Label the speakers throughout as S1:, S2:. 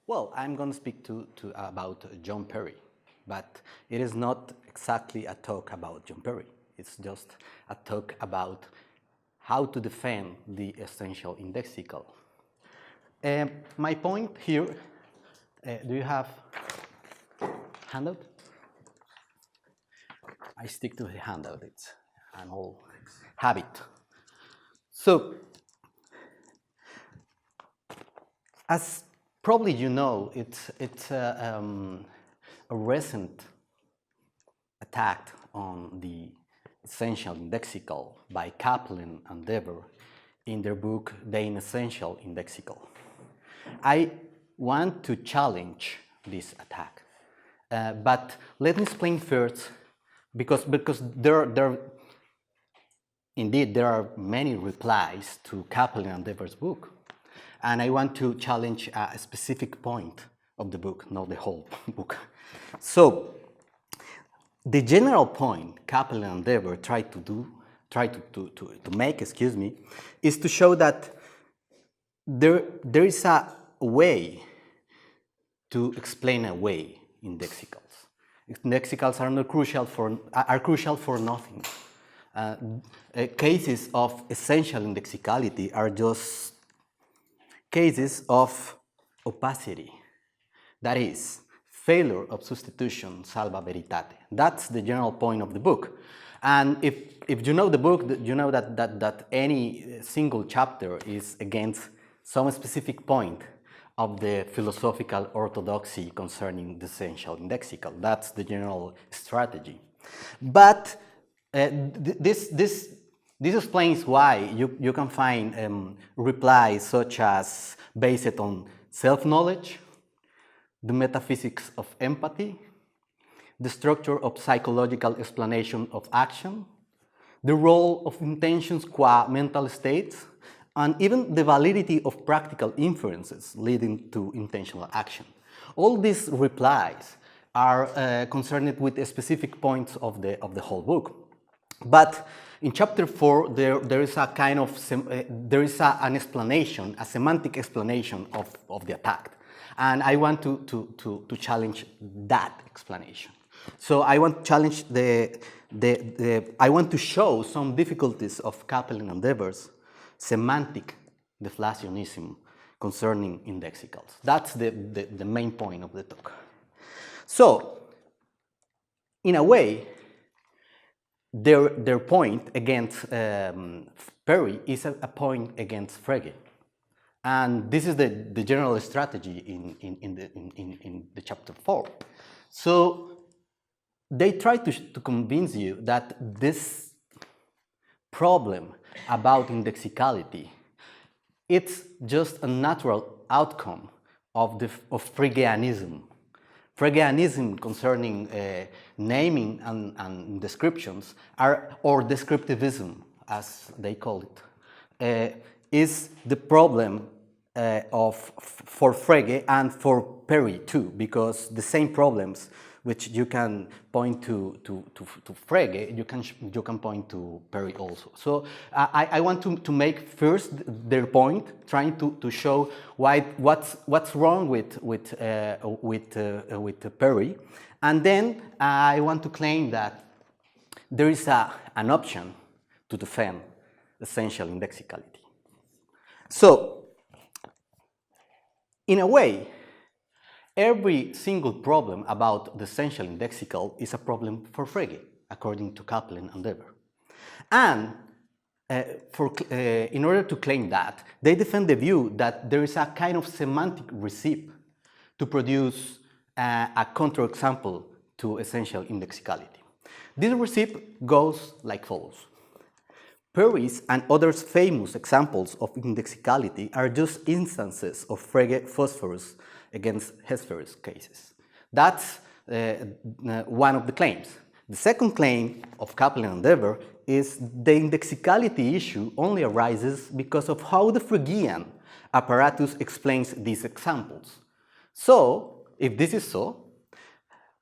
S1: Well, I'm going to speak about John Perry, but it is not exactly a talk about John Perry. It's just a talk about how to defend the essential indexical. My point here, do you have handout? I stick to the handout, it's an old habit. So, as probably you know, it's a recent attack on the essential indexical by Cappelen and Dever in their book, The Inessential Indexical. I want to challenge this attack, but let me explain first, because indeed there are many replies to Cappelen and Dever's book, and I want to challenge a specific point of the book, not the whole book. So, the general point Cappelen and Dever try to make, is to show that there is a way to explain away indexicals. Indexicals are crucial for nothing. Cases of essential indexicality are just cases of opacity, that is, failure of substitution salva veritate. That's the general point of the book. And if you know the book, you know that any single chapter is against some specific point of the philosophical orthodoxy concerning the essential indexical. That's the general strategy. But this explains why you can find replies such as based on self-knowledge, the metaphysics of empathy, the structure of psychological explanation of action, the role of intentions qua mental states, and even the validity of practical inferences leading to intentional action. All these replies are concerned with specific points of the whole book. But in chapter 4, there is a kind of an explanation, a semantic explanation of the attack, and I want to challenge that explanation. So I want to challenge I want to show some difficulties of Cappelen and Dever's semantic deflationism concerning indexicals. That's the main point of the talk. So, in a way, their point against Perry is a point against Frege. And this is the general strategy in the chapter 4. So they try to convince you that this problem about indexicality, it's just a natural outcome of Phrygianism. Phrygianism concerning naming and descriptions or descriptivism, as they call it, is the problem for Frege and for Perry too, because the same problems which you can point to Frege, you can point to Perry also. So I want to make first their point, trying to show what's wrong with Perry, and then I want to claim that there is an option to defend essential indexicality. So, in a way, every single problem about the essential indexical is a problem for Frege, according to Cappelen and Dever. And in order to claim that, they defend the view that there is a kind of semantic recipe to produce a counterexample to essential indexicality. This recipe goes like follows. Perry's and others' famous examples of indexicality are just instances of Frege phosphorus against Hesperus cases. That's one of the claims. The second claim of Cappelen and Dever is the indexicality issue only arises because of how the Phrygian apparatus explains these examples. So, if this is so,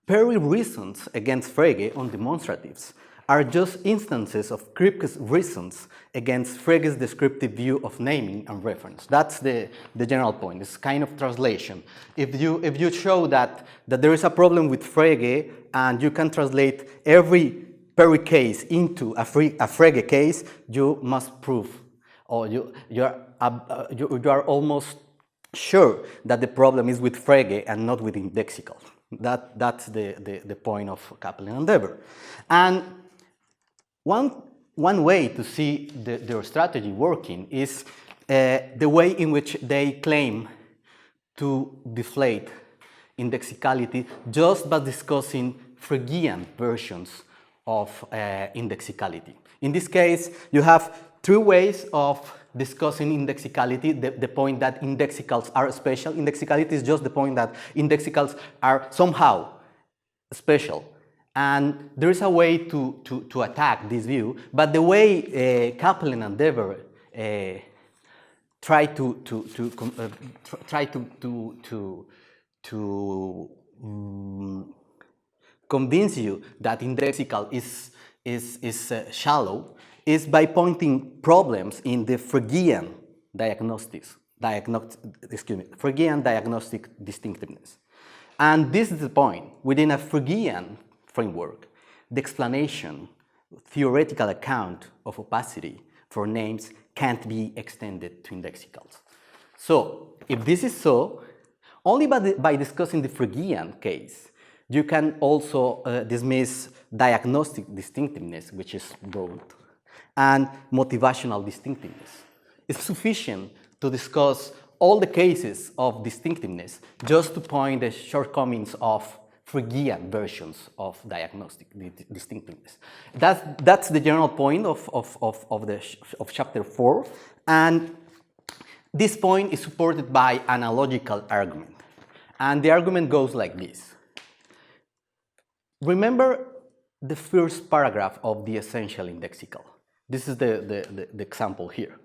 S1: Perry reasons against Frege on demonstratives are just instances of Kripke's reasons against Frege's descriptive view of naming and reference. That's the general point. It's kind of translation. If you show that there is a problem with Frege and you can translate every Perry case into a Frege case, you must prove, or you are almost sure that the problem is with Frege and not with indexical. That's the point of Cappelen and Dever. And one way to see their strategy working is the way in which they claim to deflate indexicality just by discussing Phrygian versions of indexicality. In this case, you have three ways of discussing indexicality. The point that indexicals are special. Indexicality is just the point that indexicals are somehow special. And there is a way to attack this view, but the way Cappelen and Dever try to convince you that indexical is shallow is by pointing problems in the Phrygian Phrygian diagnostic distinctiveness. And this is the point. Within a Phrygian framework, the explanation, theoretical account of opacity for names can't be extended to indexicals. So, if this is so, only by discussing the Phrygian case, you can also dismiss diagnostic distinctiveness, which is broad, and motivational distinctiveness. It's sufficient to discuss all the cases of distinctiveness just to point the shortcomings of Phrygian versions of diagnostic distinctiveness. That's the general point of chapter 4, and this point is supported by analogical argument. And the argument goes like this. Remember the first paragraph of the essential indexical. This is the example here.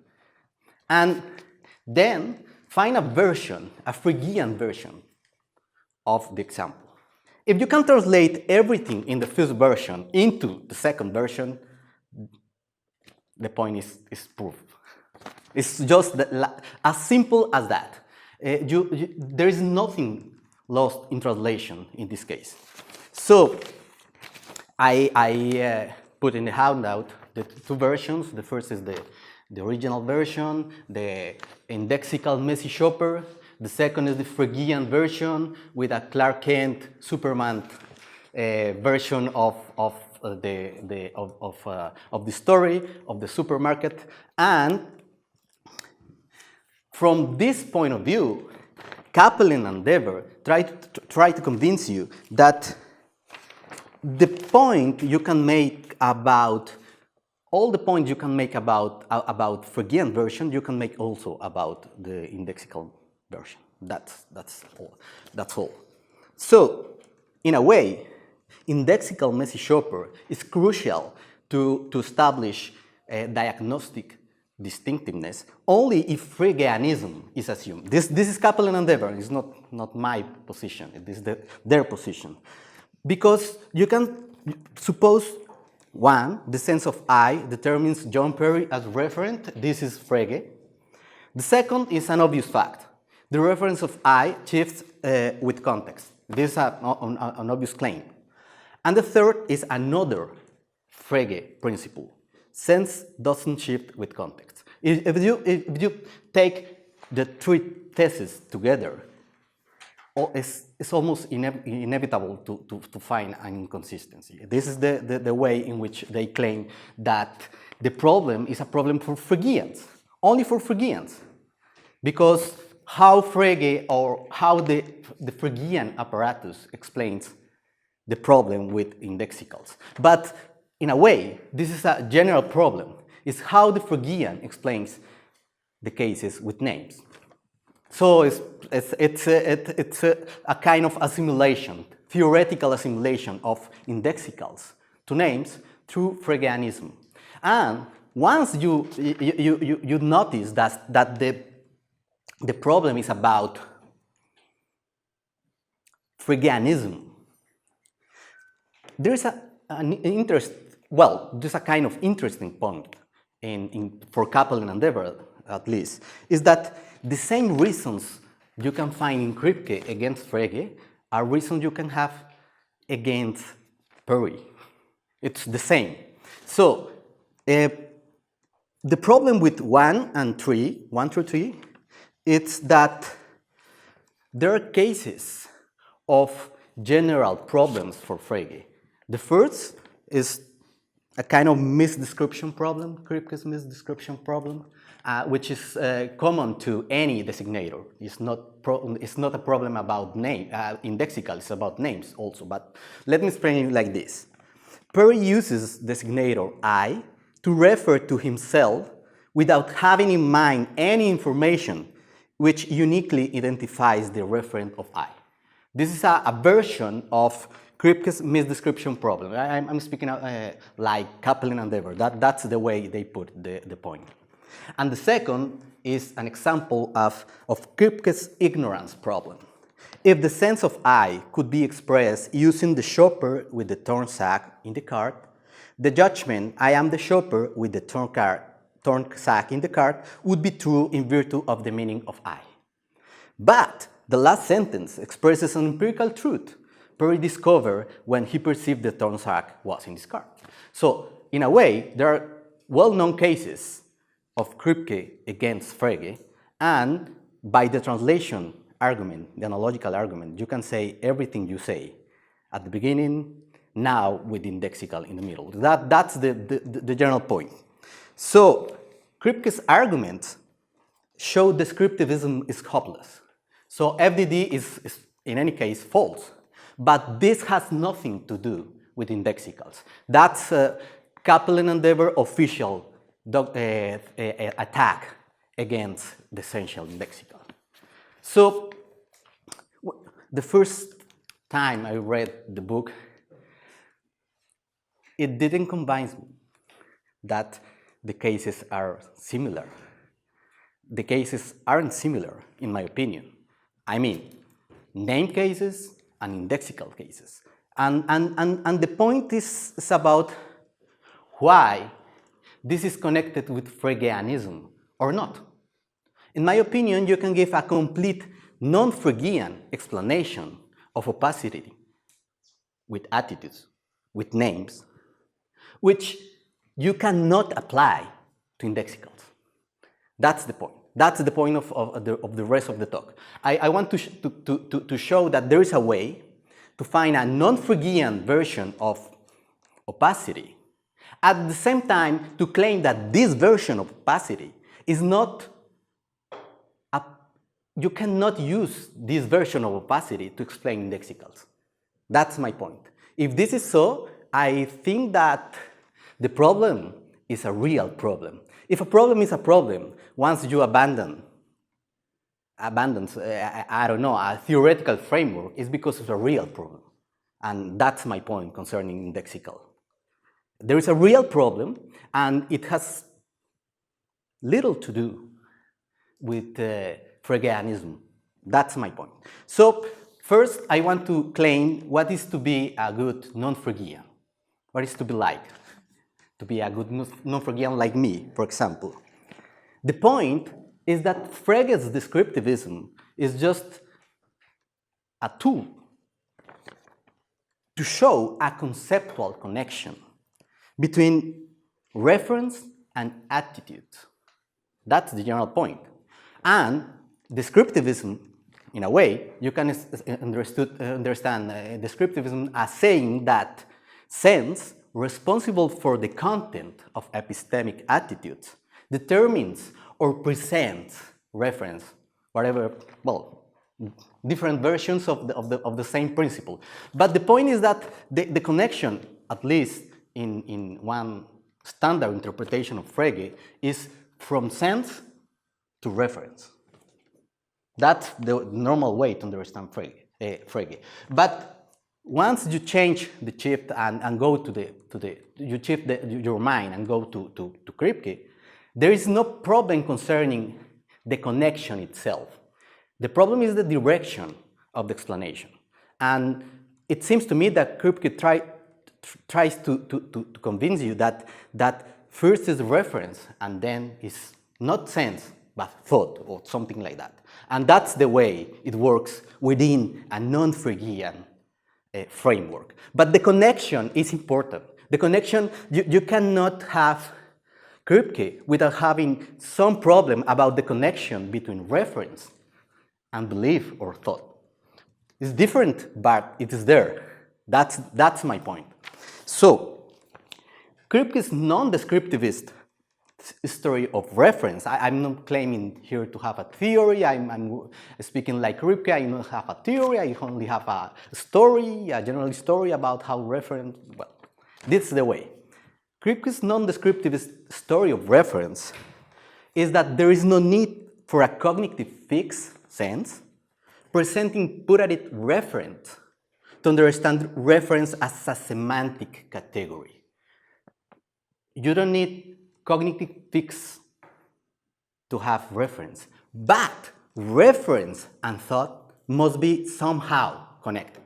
S1: And then find a version, a Phrygian version of the example. If you can translate everything in the first version into the second version, the point is proved. It's just as simple as that. There is nothing lost in translation in this case. So I put in the handout the two versions. The first is the original version, the indexical Messi shopper. The second is the Phrygian version with a Clark Kent Superman version of the story of the supermarket. And from this point of view, Cappelen and Dever try to convince you that the point you can make about all the points you can make about Phrygian version, you can make also about the indexical version. That's all. So, in a way, indexical Messi shopper is crucial to establish a diagnostic distinctiveness only if Phrygianism is assumed. This is Cappelen and Dever. It's not my position. It is their position. Because you can suppose, one, the sense of I determines John Perry as referent. This is Frege. The second is an obvious fact. The reference of I shifts with context. This is an obvious claim. And the third is another Frege principle. Sense doesn't shift with context. If you take the three theses together, it's almost inevitable to find an inconsistency. This is the way in which they claim that the problem is a problem for Phrygians, only for Phrygians, because how Frege or how the Phrygian apparatus explains the problem with indexicals. But in a way, this is a general problem. It's how the Phrygian explains the cases with names. So it's a kind of assimilation, theoretical assimilation of indexicals to names through Phrygianism. And once you notice that the problem is about Phrygianism, there is an well, just a kind of interesting point for Cappelen and Barrero, at least, is that the same reasons you can find in Kripke against Frege are reasons you can have against Perry. It's the same. So the problem with 1 through 3, it's that there are cases of general problems for Frege. The first is a kind of misdescription problem, Kripke's misdescription problem, which is common to any designator. It's not a problem about name, indexical, it's about names also, but let me explain it like this. Perry uses designator I to refer to himself without having in mind any information which uniquely identifies the referent of I. This is a version of Kripke's misdescription problem. I'm speaking like Cappelen and Barrero. That's the way they put the point. And the second is an example of Kripke's ignorance problem. If the sense of I could be expressed using the shopper with the torn sack in the cart, the judgment I am the shopper with the torn sack in the cart would be true in virtue of the meaning of I. But the last sentence expresses an empirical truth Perry discovered when he perceived the torn sack was in his cart. So, in a way, there are well-known cases of Kripke against Frege, and by the translation argument, the analogical argument, you can say everything you say at the beginning, now with indexical in the middle. That's the general point. So, Kripke's arguments show descriptivism is hopeless. So, FDD is in any case false, but this has nothing to do with indexicals. That's Cappelen and Barrero official attack against the essential indexical. So, the first time I read the book, it didn't convince me that the cases are similar. The cases aren't similar, in my opinion. I mean, name cases and indexical cases. And the point is about why this is connected with Phrygianism or not. In my opinion, you can give a complete non-Phrygian explanation of opacity with attitudes, with names, which you cannot apply to indexicals. That's the point. That's the point of the rest of the talk. I want to show that there is a way to find a non-Phrygian version of opacity, at the same time to claim that this version of opacity is not you cannot use this version of opacity to explain indexicals. That's my point. If this is so, I think that the problem is a real problem. If a problem is a problem, once you abandon I don't know, a theoretical framework, it's because it's a real problem. And that's my point concerning indexical. There is a real problem, and it has little to do with Phrygianism. That's my point. So, first, I want to claim what is to be a good non-Phrygian. What is to be like? To be a good non-Phrygian like me, for example. The point is that Frege's descriptivism is just a tool to show a conceptual connection between reference and attitude. That's the general point. And descriptivism, in a way, you can understand descriptivism as saying that sense responsible for the content of epistemic attitudes determines or presents reference, whatever, well, different versions of the same principle. But the point is that the connection, at least in one standard interpretation of Frege, is from sense to reference. That's the normal way to understand Frege. But once you change the shift and go you shift your mind and go to Kripke, there is no problem concerning the connection itself. The problem is the direction of the explanation. And it seems to me that Kripke tried tries to convince you that first is reference and then is not sense but thought or something like that. And that's the way it works within a non-Phrygian framework. But the connection is important. The connection, you cannot have Kripke without having some problem about the connection between reference and belief or thought. It's different, but it is there. That's my point. So, Kripke's non-descriptivist story of reference, I'm not claiming here to have a theory, I'm speaking like Kripke, I don't have a theory, I only have a story, a general story about how reference, well, this is the way. Kripke's non-descriptivist story of reference is that there is no need for a cognitive fixed sense presenting putative reference to understand reference as a semantic category. You don't need cognitive fix to have reference, but reference and thought must be somehow connected.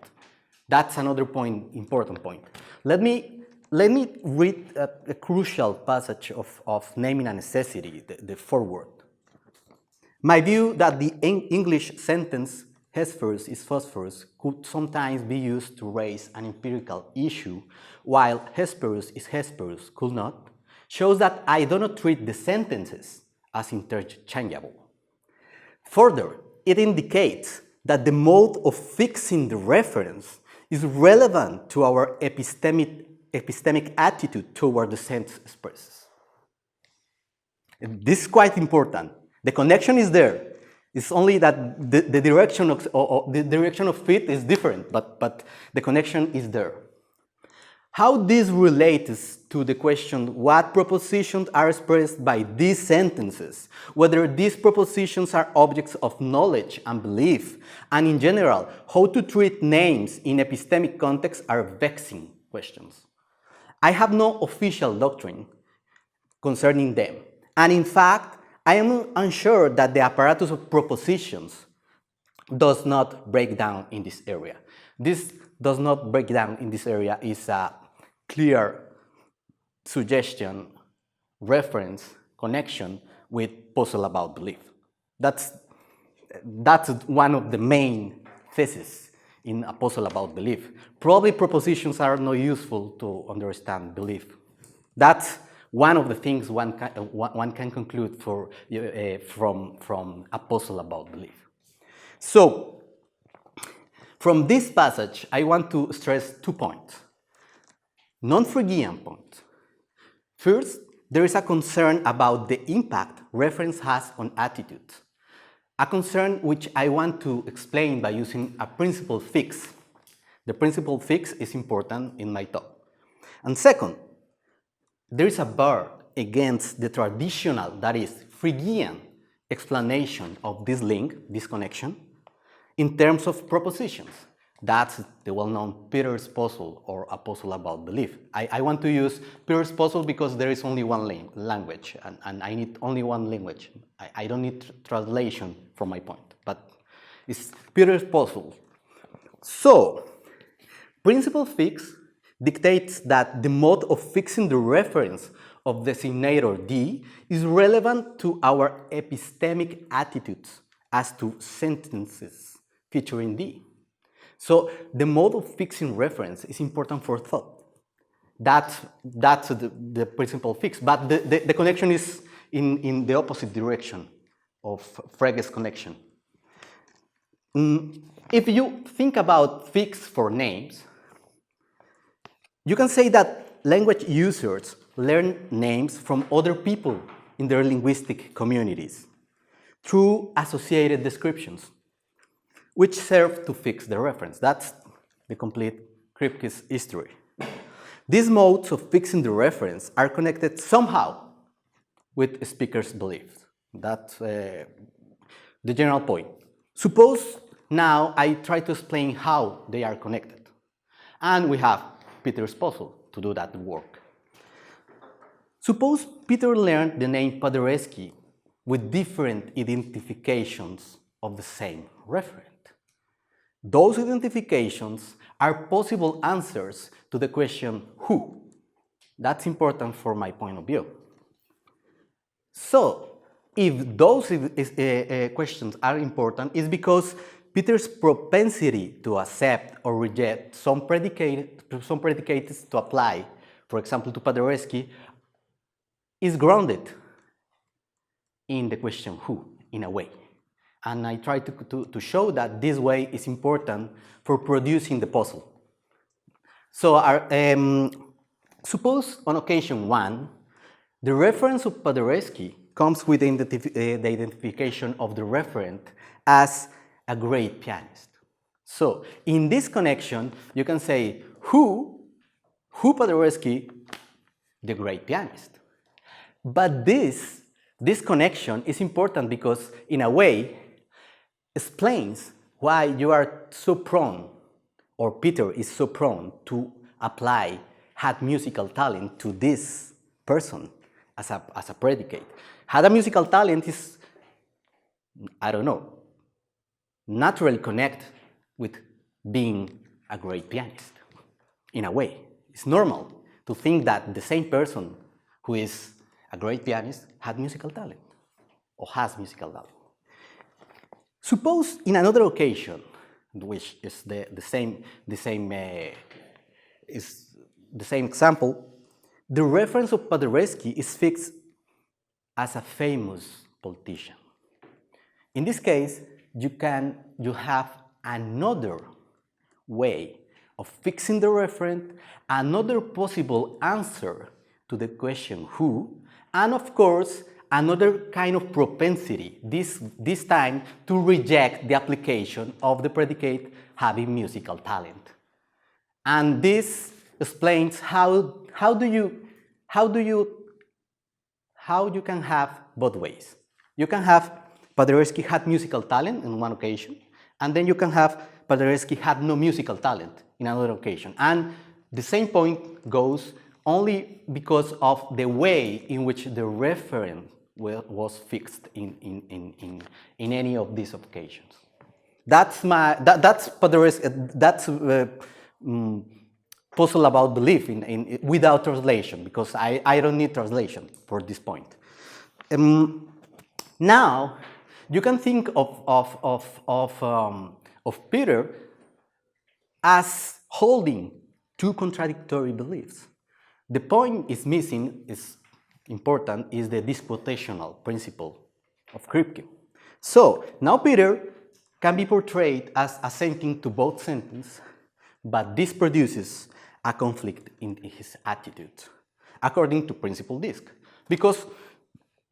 S1: That's another point, important point. Let me read a crucial passage of Naming a Necessity, the foreword. My view that the English sentence Hesperus is phosphorus could sometimes be used to raise an empirical issue, while Hesperus is Hesperus could not, shows that I do not treat the sentences as interchangeable. Further, it indicates that the mode of fixing the reference is relevant to our epistemic attitude toward the sense expresses. This is quite important. The connection is there. It's only that the direction of fit is different, but the connection is there. How this relates to the question what propositions are expressed by these sentences, whether these propositions are objects of knowledge and belief, and in general, how to treat names in epistemic context are vexing questions. I have no official doctrine concerning them, and in fact, I am unsure that the apparatus of propositions does not break down in this area. This does not break down in this area is a clear suggestion, reference, connection with puzzle about belief. That's one of the main theses in a puzzle about belief. Probably propositions are not useful to understand belief. That's one of the things one can conclude from a puzzle about belief. So, from this passage, I want to stress 2 points. Non-Phrygian point. First, there is a concern about the impact reference has on attitudes. A concern which I want to explain by using a principle fix. The principle fix is important in my talk. And second, there is a bar against the traditional, that is, Phrygian explanation of this link, this connection, in terms of propositions. That's the well-known Peter's puzzle or a puzzle about belief. I want to use Peter's puzzle because there is only one language and I need only one language. I don't need translation from my point, but it's Peter's puzzle. So, principle fix dictates that the mode of fixing the reference of designator D is relevant to our epistemic attitudes as to sentences featuring D. So the mode of fixing reference is important for thought. That's the principle fix, but the connection is in the opposite direction of Frege's connection. If you think about fix for names, you can say that language users learn names from other people in their linguistic communities through associated descriptions, which serve to fix the reference. That's the complete Kripke's history. These modes of fixing the reference are connected somehow with a speaker's beliefs. That's the general point. Suppose now I try to explain how they are connected. And we have Peter's puzzle to do that work. Suppose Peter learned the name Paderewski with different identifications of the same referent. Those identifications are possible answers to the question who. That's important for my point of view. So, if those questions are important, it's because Peter's propensity to accept or reject some predicates to apply, for example, to Paderewski, is grounded in the question who, in a way. And I try to show that this way is important for producing the puzzle. So suppose on occasion 1, the reference of Paderewski comes with the identification of the referent as a great pianist. So in this connection, you can say who Paderewski, the great pianist. But this connection is important because in a way explains why you are so prone, or Peter is so prone to apply had musical talent to this person as a predicate. Had a musical talent is, I don't know, naturally connect with being a great pianist. In a way, it's normal to think that the same person who is a great pianist had musical talent or has musical talent. Suppose in another occasion, which is the same example, the reference of Paderewski is fixed as a famous politician. In this case, you have another way of fixing the referent, another possible answer to the question who, and of course, another kind of propensity, this time to reject the application of the predicate having musical talent. And this explains how you can have both ways. You can have Paderewski had musical talent in one occasion, and then you can have Paderewski had no musical talent in another occasion. And the same point goes only because of the way in which the referent was fixed in any of these occasions. That's Paderewski. That's puzzle about belief without translation, because I don't need translation for this point. Now you can think of Peter as holding two contradictory beliefs. The point is missing, is important, is the disputational principle of Kripke. So now Peter can be portrayed as assenting to both sentences, but this produces a conflict in his attitude, according to principle disc. Because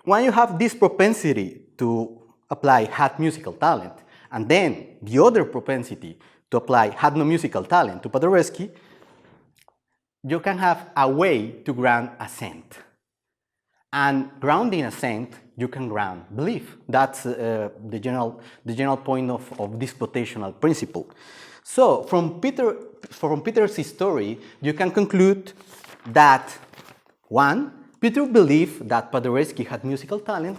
S1: when you have this propensity to apply had musical talent, and then the other propensity to apply had no musical talent to Paderewski, you can have a way to ground assent. And grounding assent, you can ground belief. That's the general point of disputational principle. So from Peter's story, you can conclude that 1, Peter believed that Paderewski had musical talent,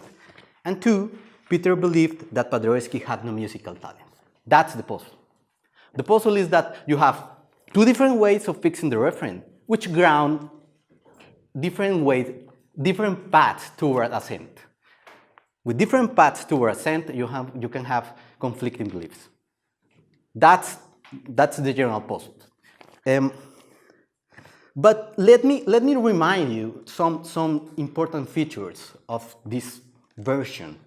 S1: and 2, Peter believed that Paderewski had no musical talent. That's the puzzle. The puzzle is that you have two different ways of fixing the referent, which ground different paths toward assent. With different paths toward assent, you can have conflicting beliefs. That's the general puzzle. But let me remind you some important features of this version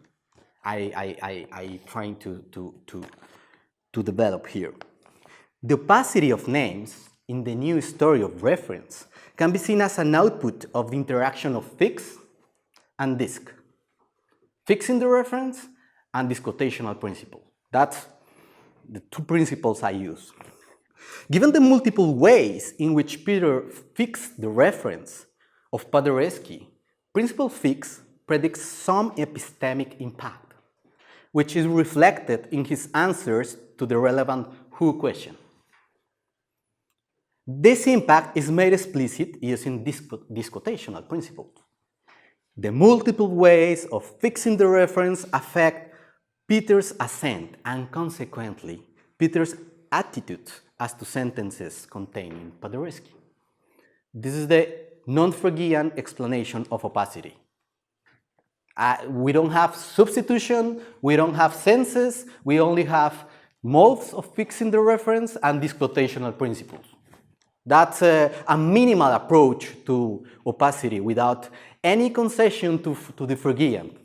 S1: I trying to develop here. The opacity of names in the new story of reference can be seen as an output of the interaction of fix and disc. Fixing the reference and this quotational principle. That's the two principles I use. Given the multiple ways in which Peter fixed the reference of Paderewski, principle fix predicts some epistemic impact, which is reflected in his answers to the relevant who question. This impact is made explicit using this quotational principle. The multiple ways of fixing the reference affect Peter's assent, and consequently, Peter's attitude as to sentences contained in Paderewski. This is the non-Fregean explanation of opacity. We don't have substitution, we don't have senses, we only have modes of fixing the reference and disquotational principles. That's a minimal approach to opacity without any concession to the Phrygian.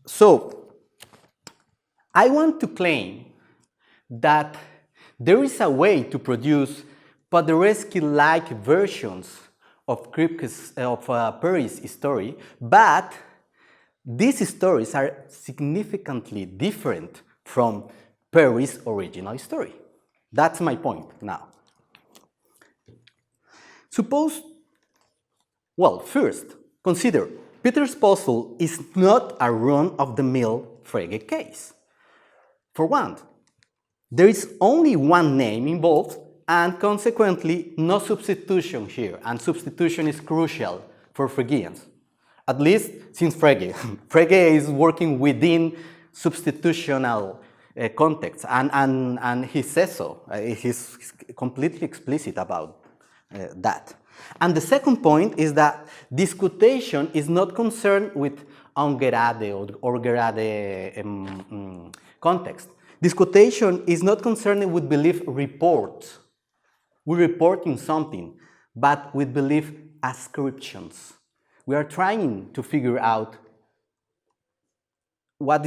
S1: So, I want to claim that there is a way to produce Paderewski-like versions of Perry's story, but these stories are significantly different from Perry's original story. That's my point now. Suppose, well, first, consider Peter's puzzle is not a run-of-the-mill Frege case. For one, there is only one name involved and consequently no substitution here, and substitution is crucial for Phrygians, at least since Frege. Frege is working within substitutional context, and he says so. He's completely explicit about that. And the second point is that this quotation is not concerned with ungerade or gerade context. This quotation is not concerned with belief reports. We're reporting something, but with belief ascriptions. We are trying to figure out which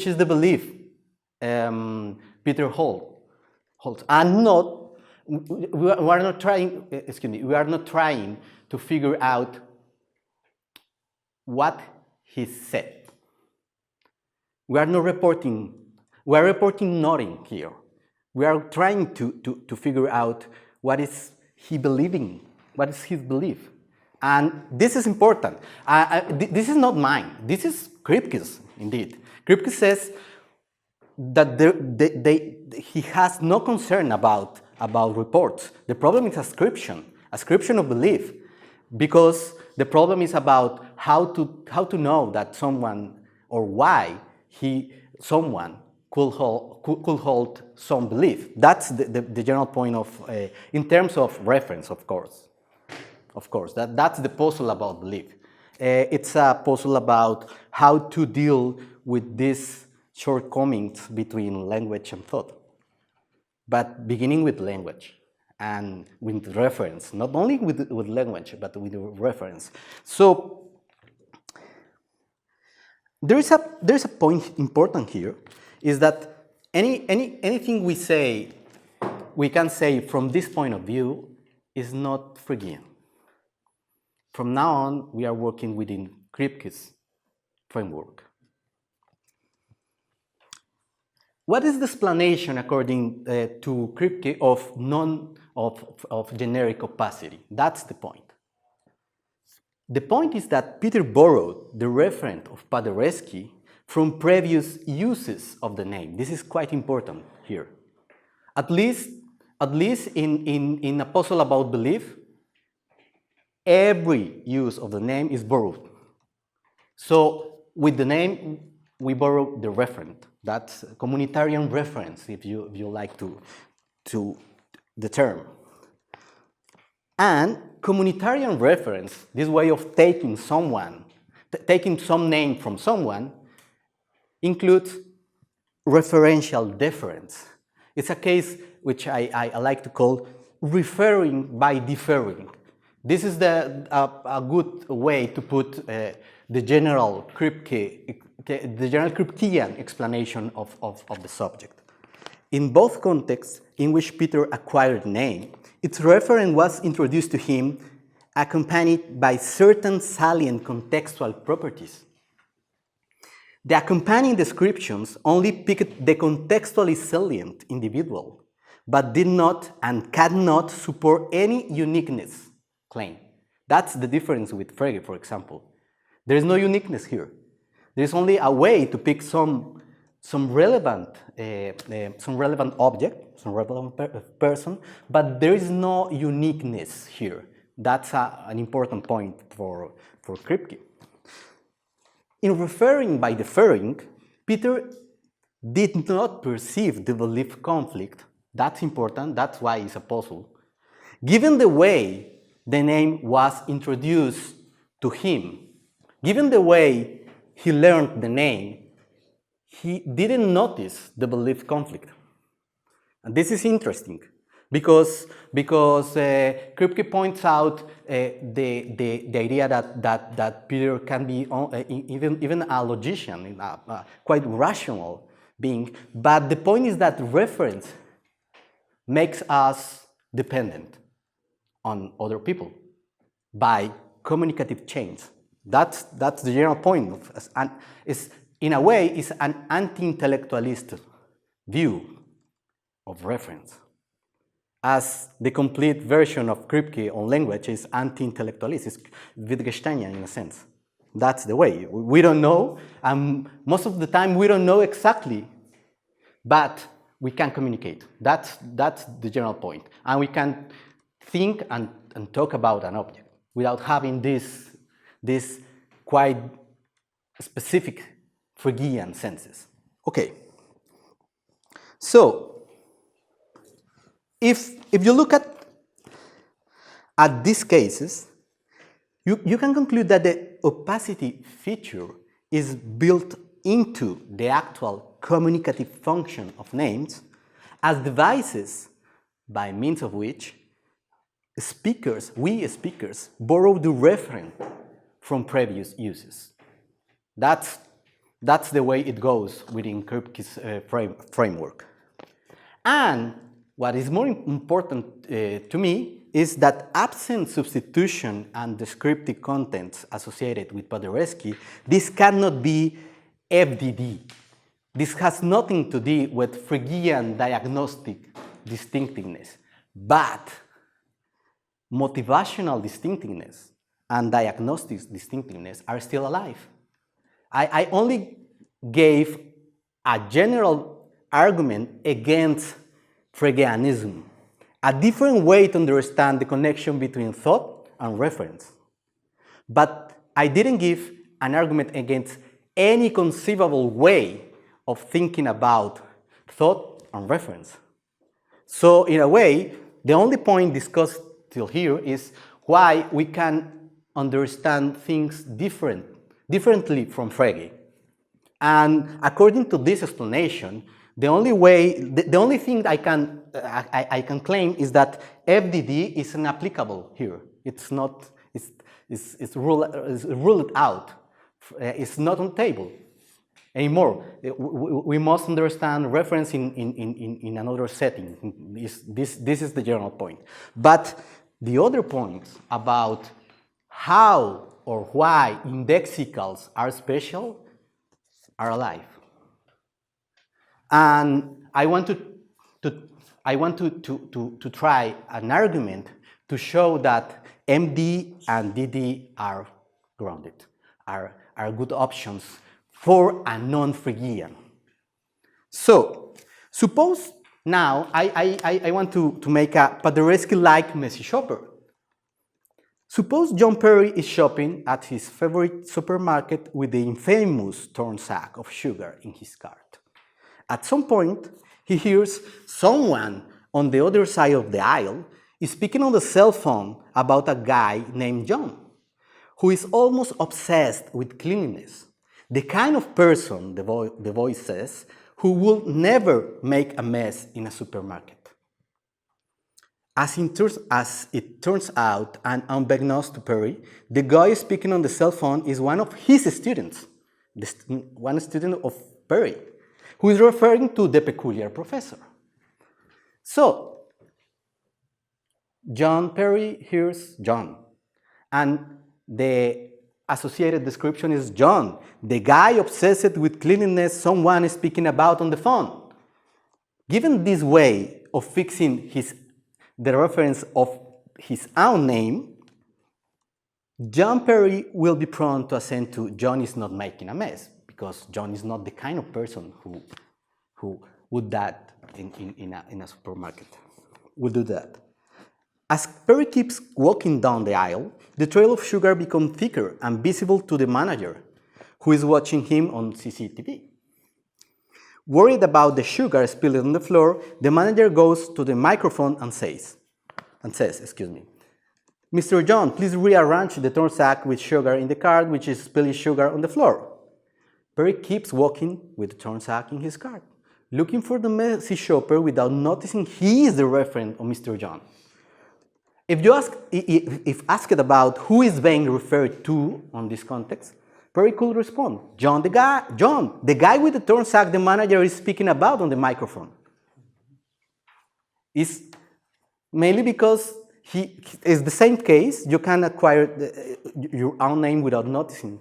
S1: is the belief Peter holds, and not. We are not trying. Excuse me. We are not trying to figure out what he said. We are not reporting. We are reporting nothing here. We are trying to figure out what is he believing. What is his belief? And this is important. This is not mine. This is Kripke's, indeed. Kripke says that he has no concern about reports. The problem is ascription of belief, because the problem is about how to know that someone or why someone could hold some belief. That's the general point of in terms of reference, of course. Of course, that's the puzzle about belief. It's a puzzle about how to deal with these shortcomings between language and thought. But beginning with language and with reference, not only with language, but with reference. So there is a point important here, is that anything we can say from this point of view is not Phrygian. From now on, we are working within Kripke's framework. What is the explanation, according to Kripke, of generic opacity? That's the point. The point is that Peter borrowed the referent of Paderewski from previous uses of the name. This is quite important here. At least in a puzzle about belief, every use of the name is borrowed. So with the name, we borrow the referent. That's communitarian reference, if you like to the term. And communitarian reference, this way of taking some name from someone, includes referential deference. It's a case which I like to call referring by deferring. This is a good way to put the general Kripkean explanation of the subject. In both contexts in which Peter acquired the name, its referent was introduced to him accompanied by certain salient contextual properties. The accompanying descriptions only picked the contextually salient individual, but did not and cannot support any uniqueness claim. That's the difference with Frege, for example. There is no uniqueness here. There is only a way to pick some relevant object, some relevant person, but there is no uniqueness here. That's an important point for Kripke. In referring by deferring, Peter did not perceive the belief conflict. That's important, that's why it's a puzzle. Given the way the name was introduced to him, given the way he learned the name, he didn't notice the belief conflict. And this is interesting because Kripke points out the idea that Peter can be even a logician, a quite rational being, but the point is that reference makes us dependent on other people by communicative chains. That's the general point of, and is in a way is an anti-intellectualist view of reference, as the complete version of Kripke on language is anti-intellectualist, it's Wittgensteinian in a sense. That's the way. We don't know, and most of the time we don't know exactly, but we can communicate. That's the general point. And we can think and talk about an object without having this quite specific Phrygian senses. Okay. So, if you look at these cases, you can conclude that the opacity feature is built into the actual communicative function of names as devices by means of which we speakers borrow the referent from previous uses. That's the way it goes within Kripke's framework. And what is more important to me is that absent substitution and descriptive contents associated with Paderewski, this cannot be FDD. This has nothing to do with Phrygian diagnostic distinctiveness, but motivational distinctiveness and diagnostic distinctiveness are still alive. I only gave a general argument against Phrygianism, a different way to understand the connection between thought and reference. But I didn't give an argument against any conceivable way of thinking about thought and reference. So in a way, the only point discussed till here is why we can understand things differently from Frege. And according to this explanation, the only thing I can claim is that FDD is inapplicable here. It's not. It's ruled out. It's not on the table anymore. We must understand reference in another setting. This is the general point. But the other points about how or why indexicals are special are alive. And I want to try an argument to show that MD and DD are grounded, are good options for a non-Phrygian. So, suppose now I want to make a Paderewski-like messy shopper. Suppose John Perry is shopping at his favorite supermarket with the infamous torn sack of sugar in his cart. At some point, he hears someone on the other side of the aisle is speaking on the cell phone about a guy named John, who is almost obsessed with cleanliness. The kind of person, the voice says, who will never make a mess in a supermarket. As it turns out, and unbeknownst to Perry, the guy speaking on the cell phone is one of his students, one student of Perry, who is referring to the peculiar professor. So, John Perry hears John, and the associated description is John, the guy obsessed with cleanliness someone is speaking about on the phone. Given this way of fixing the reference of his own name, John Perry will be prone to assent to John is not making a mess, because John is not the kind of person who would that in a supermarket, would do that. As Perry keeps walking down the aisle, the trail of sugar becomes thicker and visible to the manager, who is watching him on CCTV. Worried about the sugar spilled on the floor, the manager goes to the microphone and says, excuse me, Mr. John, please rearrange the torn sack with sugar in the cart, which is spilling sugar on the floor. Perry keeps walking with the torn sack in his cart, looking for the messy shopper without noticing he is the referent of Mr. John. If asked about who is being referred to on this context, Perry could respond, John, the guy with the torn sack the manager is speaking about on the microphone. It's mainly because it's the same case, you can acquire your own name without noticing.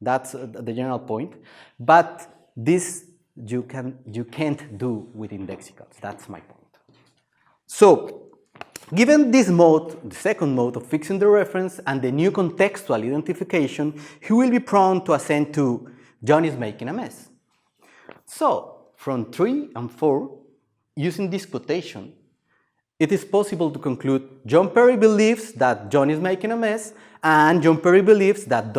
S1: That's the general point. But this you can't do with indexicals. That's my point. So, given this mode, the second mode of fixing the reference and the new contextual identification, he will be prone to assent to John is making a mess. So, from 3 and 4, using this quotation, it is possible to conclude John Perry believes that John is making a mess, and John Perry believes that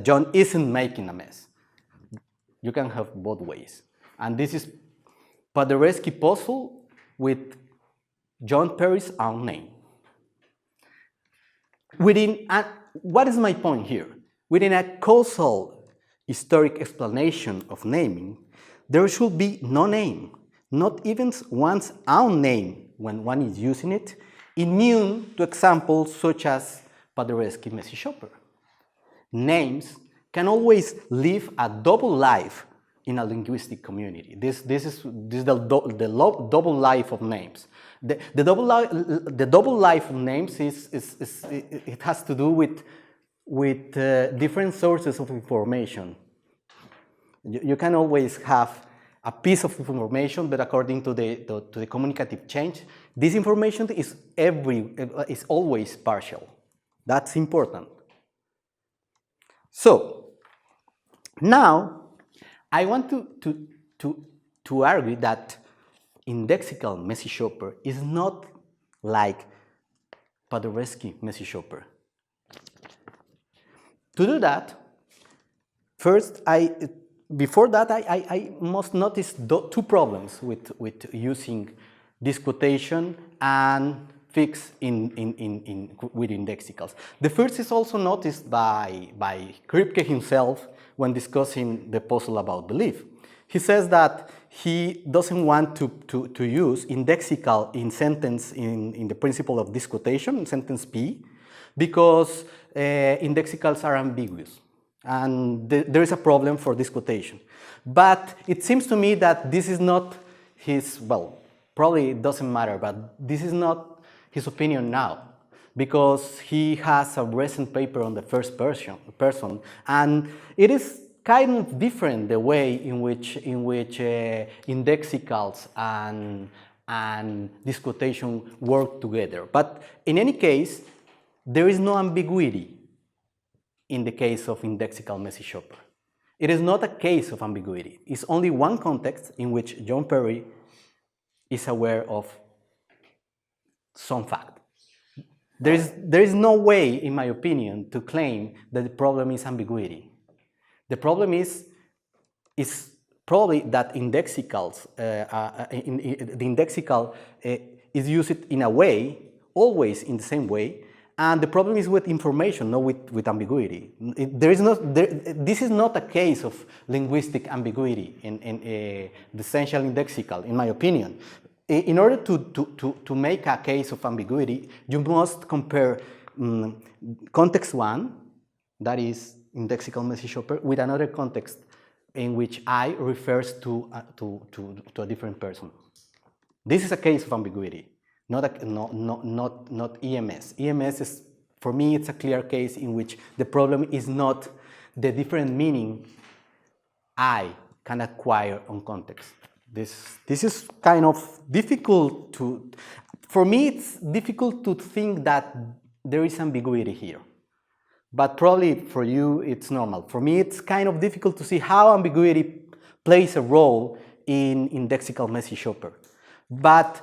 S1: John isn't making a mess. You can have both ways. And this is Paderewski puzzle with John Perry's own name. What is my point here? Within a causal historic explanation of naming, there should be no name, not even one's own name when one is using it, immune to examples such as Paderewski messy shopper. Names can always live a double life in a linguistic community. This is the double life of names. The double life of names it has to do with different sources of information. You can always have a piece of information, but according to the communicative change, this information is always partial. That's important. So now I want to argue that indexical messy shopper is not like Paderewski messy shopper. To do that, first before that, I must notice two problems with using this quotation and fix with indexicals. The first is also noticed by Kripke himself when discussing the puzzle about belief. He says that he doesn't want to use indexical in sentence in the principle of this quotation, in sentence P, because indexicals are ambiguous. And there is a problem for this quotation. But it seems to me that this is not his, well, probably it doesn't matter, but this is not his opinion now, because he has a recent paper on the first person, and it is kind of different the way in which indexicals and this quotation work together. But in any case, there is no ambiguity in the case of indexical messy shopper. It is not a case of ambiguity. It's only one context in which John Perry is aware of some fact. There is no way, in my opinion, to claim that the problem is ambiguity. The problem is probably that indexicals, the indexical is used in a way, always in the same way, and the problem is with information, not with ambiguity. This is not a case of linguistic ambiguity in the essential indexical, in my opinion. In order to make a case of ambiguity, you must compare context 1, that is indexical messy shopper, with another context in which I refers to a different person. This is a case of ambiguity, not EMS. EMS is, for me, it's a clear case in which the problem is not the different meaning I can acquire on context. This is kind of difficult for me it's difficult to think that there is ambiguity here. But probably for you it's normal. For me it's kind of difficult to see how ambiguity plays a role in indexical messy shopper. But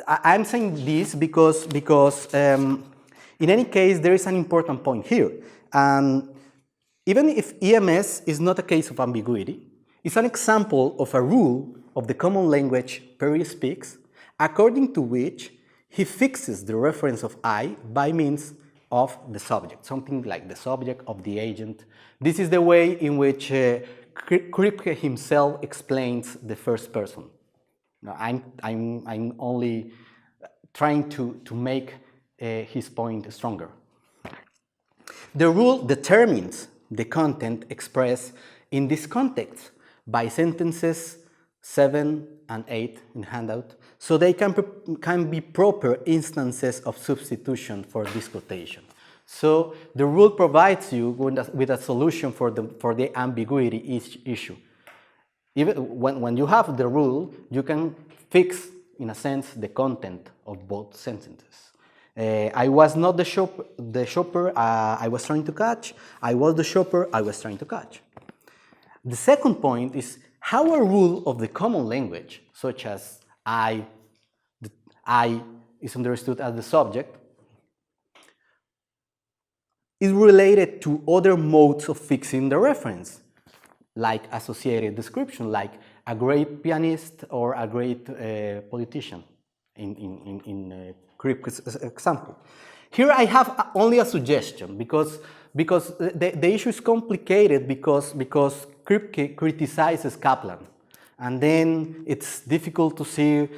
S1: I'm saying this because in any case there is an important point here. And even if EMS is not a case of ambiguity, is an example of a rule of the common language Perry speaks, according to which he fixes the reference of I by means of the subject, something like the subject of the agent. This is the way in which Kripke himself explains the first person. Now, I'm only trying to make his point stronger. The rule determines the content expressed in this context by sentences 7 and 8 in handout, so they can be proper instances of substitution for this quotation. So the rule provides you with a solution for the ambiguity issue. Even when you have the rule, you can fix, in a sense, the content of both sentences. I was not the shopper I was trying to catch. I was the shopper I was trying to catch. The second point is how a rule of the common language, such as I is understood as the subject, is related to other modes of fixing the reference, like associated description, like a great pianist or a great politician in Kripke's example. Here I have only a suggestion because the issue is complicated because Kripke criticizes Kaplan, and then it's difficult to see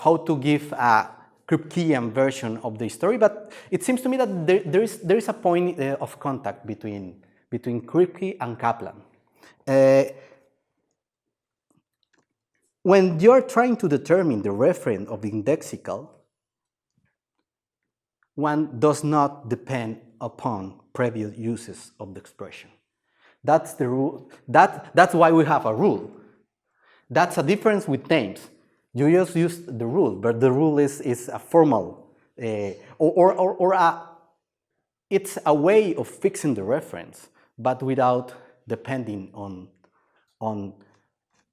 S1: how to give a Kripkean version of the story, but it seems to me that there is a point of contact between Kripke and Kaplan. When you're trying to determine the referent of the indexical, one does not depend upon previous uses of the expression. That's the rule. That's why we have a rule. That's a difference with names. You just use the rule, but the rule is a formal, it's a way of fixing the reference, but without depending on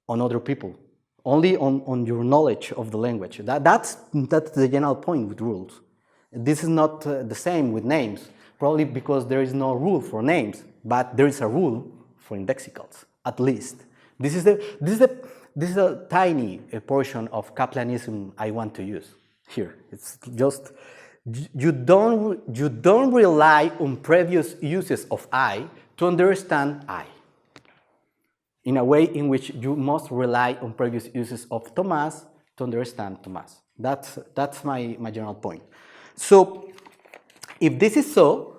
S1: other people, only on your knowledge of the language. That's the general point with rules. This is not the same with names, probably because there is no rule for names, but there is a rule for indexicals, at least. This is a tiny portion of Kaplanism I want to use here. It's just you don't rely on previous uses of I to understand I, in a way in which you must rely on previous uses of Thomas to understand Thomas. That's my general point. So if this is so,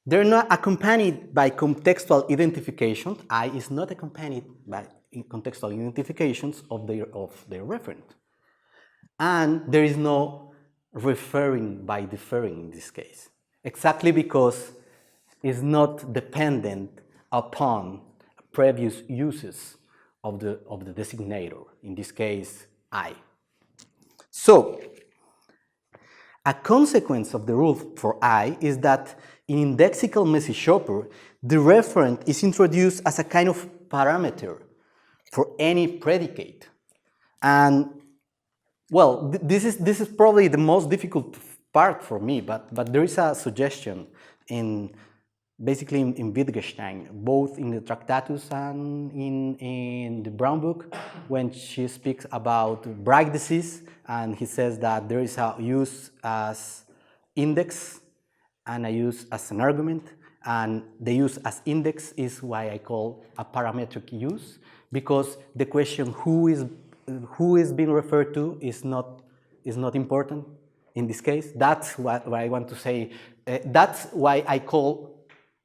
S1: they're not accompanied by contextual identifications. I is not accompanied by contextual identifications of their referent. And there is no referring by deferring in this case, exactly because it's not dependent upon previous uses of the designator, in this case, I. So, a consequence of the rule for I is that in indexical message shopper, the referent is introduced as a kind of parameter for any predicate. And well, this is probably the most difficult part for me, but there is a suggestion basically in Wittgenstein, both in the Tractatus and in the Brown Book, when she speaks about Bragg disease, and he says that there is a use as index and a use as an argument, and the use as index is why I call a parametric use, because the question who is being referred to is not important in this case. That's what I want to say. That's why I call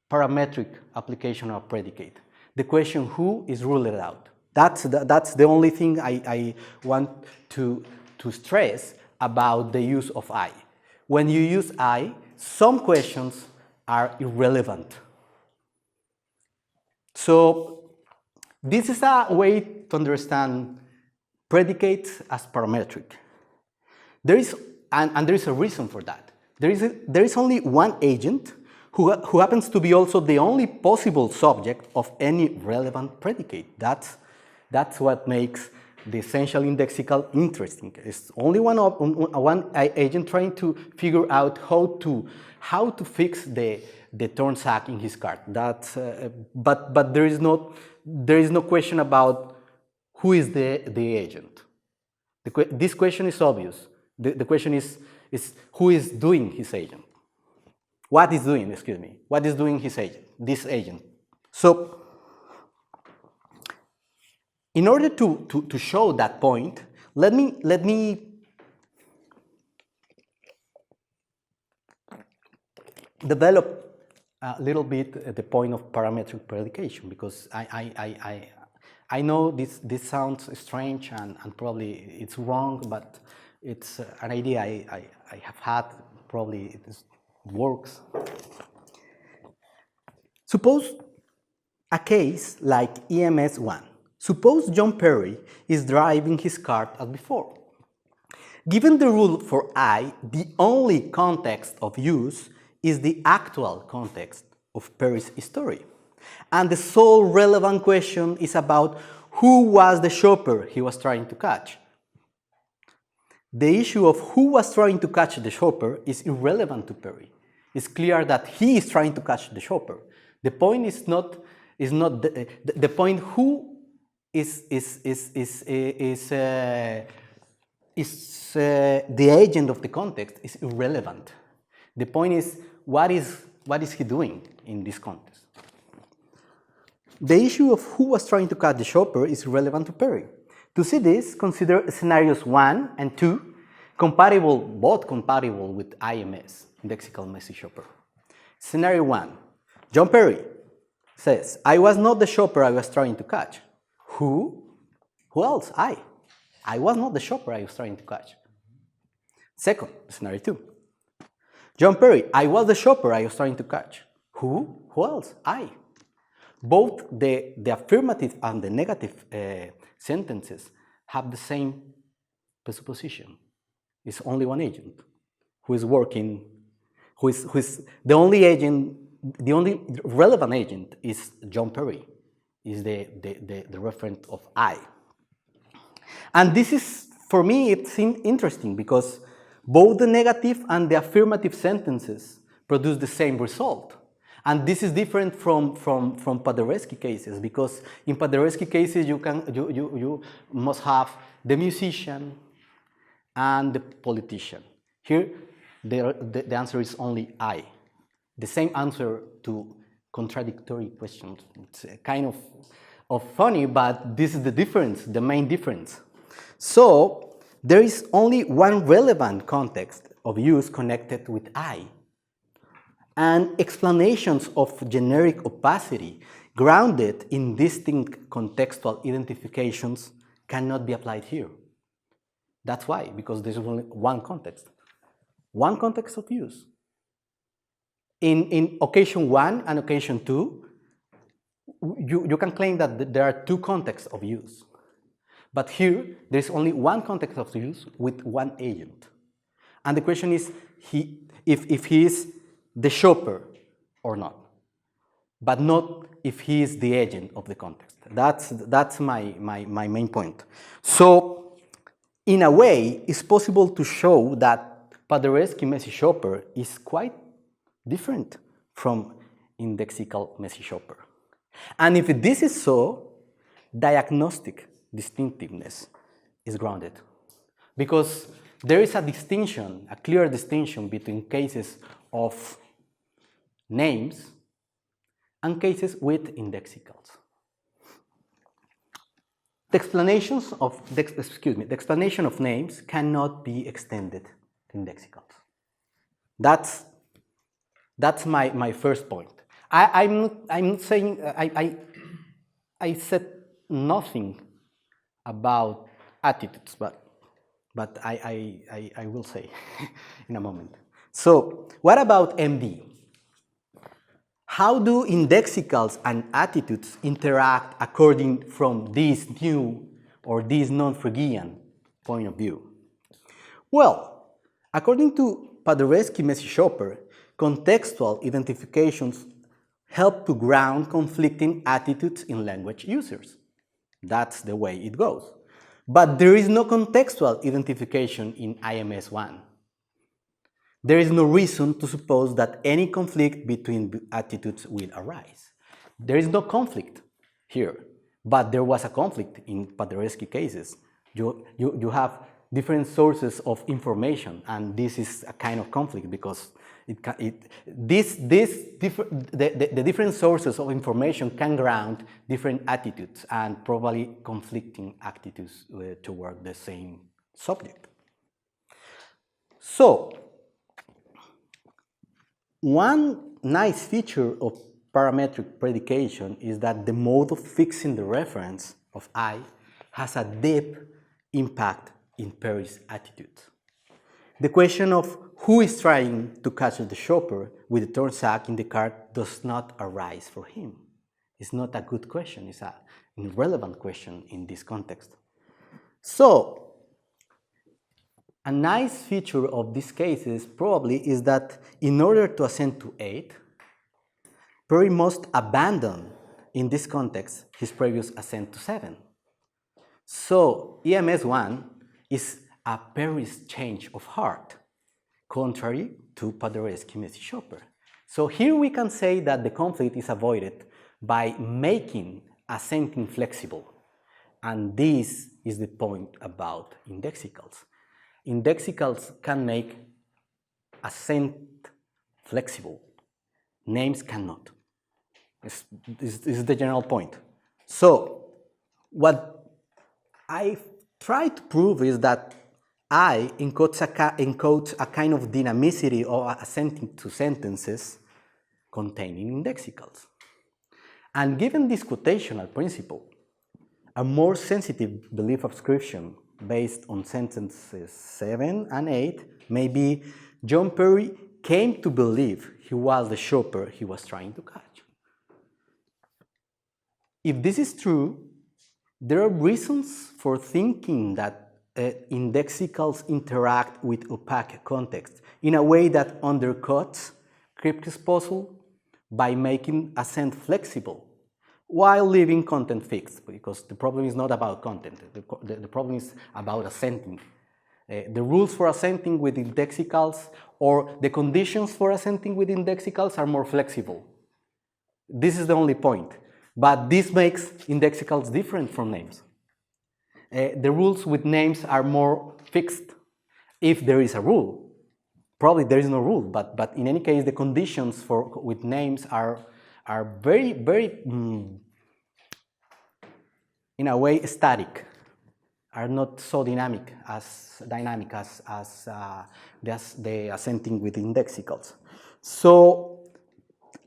S1: parametric application of predicate. The question who is ruled out. That's the only thing I want to stress about the use of I. When you use I, some questions are irrelevant. So this is a way to understand predicates as parametric. There is a reason for that. There is only one agent who happens to be also the only possible subject of any relevant predicate. That's what makes the essential indexical interesting. It's only one agent trying to figure out how to fix the turn sack in his card. But there is not there is no question about who is the agent. This question is obvious. The question is who is doing his agent? What is doing, excuse me, what is doing his agent, this agent? So, in order to show that point, let me develop a little bit the point of parametric predication, because I know this sounds strange and probably it's wrong, but it's an idea I have had, probably it works. Suppose a case like EMS 1. Suppose John Perry is driving his car as before. Given the rule for I, the only context of use is the actual context of Perry's story. And the sole relevant question is about who was the shopper he was trying to catch. The issue of who was trying to catch the shopper is irrelevant to Perry. It's clear that he is trying to catch the shopper. The point is not the point who is the agent of the context is irrelevant. The point is what is he doing in this context. The issue of who was trying to catch the shopper is relevant to Perry. To see this, consider scenarios 1 and 2 both compatible with IMS, indexical messy shopper. Scenario 1, John Perry says, I was not the shopper I was trying to catch. Who? Who else? I was not the shopper I was trying to catch. Second, scenario 2, John Perry, I was the shopper I was trying to catch. Who? Who else? I. Both the affirmative and the negative sentences have the same presupposition. It's only one agent who is working, who is the only agent, the only relevant agent is John Perry, is the referent of I. And this is, for me, it seemed interesting because both the negative and the affirmative sentences produce the same result. And this is different from Paderewski cases, because in Paderewski cases you must have the musician and the politician. Here the answer is only I. The same answer to contradictory questions. It's kind of funny, but this is the difference, the main difference. So there is only one relevant context of use connected with I. And explanations of generic opacity grounded in distinct contextual identifications cannot be applied here. That's why, because there's only one context of use. In occasion 1 and occasion 2, you can claim that there are two contexts of use. But here, there's only one context of use with one agent. And the question is if he is the shopper or not, but not if he is the agent of the context. That's my main point. So, in a way, it's possible to show that Paderewski messy shopper is quite different from indexical messy shopper. And if this is so, diagnostic distinctiveness is grounded, because there is a distinction, a clear distinction between cases of names and cases with indexicals. The explanation of names cannot be extended to indexicals. That's my first point. I'm not saying I said nothing about attitudes, but I will say in a moment. So, what about MD? How do indexicals and attitudes interact according from this new or this non-Phrygian point of view? Well, according to Paderewski messy shopper, contextual identifications help to ground conflicting attitudes in language users. That's the way it goes. But there is no contextual identification in IMS 1. There is no reason to suppose that any conflict between attitudes will arise. There is no conflict here. But there was a conflict in Paderewski cases. You have different sources of information, and this is a kind of conflict because the different sources of information can ground different attitudes and probably conflicting attitudes toward the same subject. So, one nice feature of parametric predication is that the mode of fixing the reference of I has a deep impact in Perry's attitude. The question of who is trying to catch the shopper with the torn sack in the cart does not arise for him. It's not a good question, it's an irrelevant question in this context. So, a nice feature of these cases probably is that in order to ascend to 8, Perry must abandon, in this context, his previous ascent to 7. So, EMS1 is a Perry's change of heart, contrary to Paderewski messy shopper. So here we can say that the conflict is avoided by making ascenting flexible. And this is the point about indexicals. Indexicals can make ascent flexible. Names cannot. This is the general point. So what I try to prove is that I encodes a kind of dynamicity of assenting to sentences containing indexicals. And given this quotational principle, a more sensitive belief ascription based on sentences 7 and 8 may be John Perry came to believe he was the shopper he was trying to catch. If this is true, there are reasons for thinking that indexicals interact with opaque context in a way that undercuts Kripke's puzzle by making ascent flexible while leaving content fixed, because the problem is not about content, the problem is about ascenting. The rules for ascenting with indexicals or the conditions for ascenting with indexicals are more flexible. This is the only point, but this makes indexicals different from names. The rules with names are more fixed, if there is a rule. Probably there is no rule, but in any case, the conditions with names are very, very, in a way, static, are not so dynamic as the ascenting with indexicals. So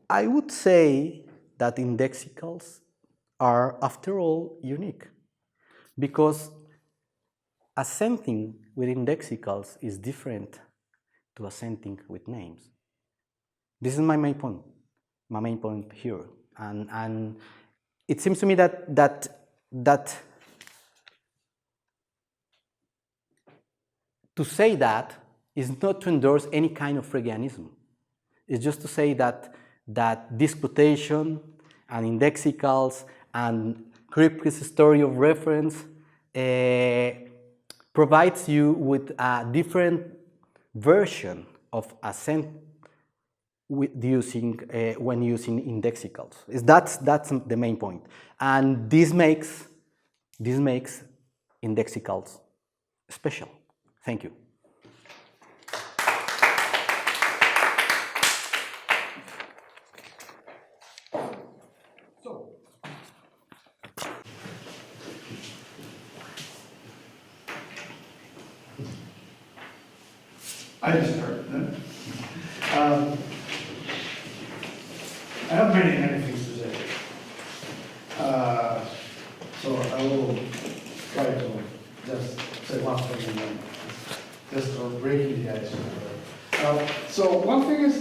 S1: I would say that indexicals are, after all, unique, because ascenting with indexicals is different to ascenting with names. This is my main point here. And it seems to me that to say that is not to endorse any kind of Phrygianism. It's just to say that disputation and indexicals and Kripke's story of reference provides you with a different version of assent when using indexicals. That's the main point, and this makes indexicals special. Thank you.
S2: I just start then. I have many things to say. So I will try to just say one thing and then just for breaking the ice. So one thing is,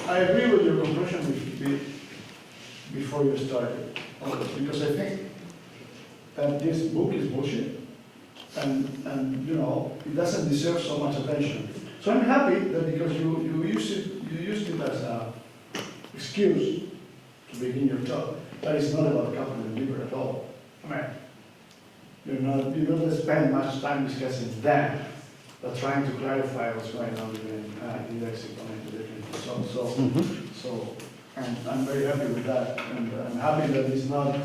S2: I agree with your conclusion before you started, because I think that this book is bullshit, and you know, it doesn't deserve so much attention. So I'm happy that because you used it as an excuse to begin your talk. That is not about Cappelen and Liber at all. I mean, you don't spend much time discussing that. but trying to clarify what's going on within indexical and definition. So I'm very happy with that, and I'm happy that it's not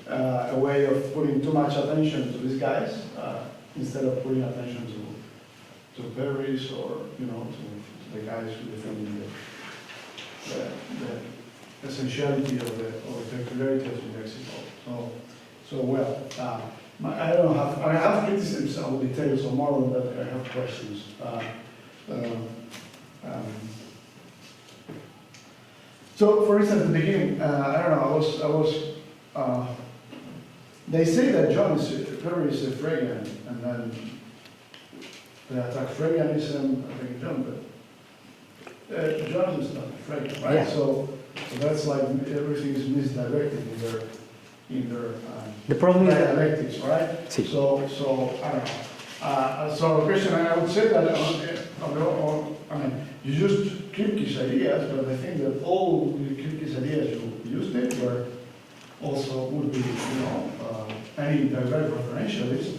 S2: a way of putting too much attention to these guys instead of putting attention to Paris or to the guys who defend the essentiality of the peculiarity of indexical. I have criticisms. I will detail some more on that. I have questions. So, for instance, at the beginning, they say that Perry is a Phrygian, and then they attack Phrygianism. I think John, but John is not a Phrygian, right?
S1: Yeah.
S2: So that's like everything is misdirected in their
S1: The problem is that
S2: dialectics, right?
S1: Si.
S2: So I don't know. So, Christian, I would say that you used Kripke's ideas, but I think that all the Kripke's ideas you used it were also would be, any direct referentialist,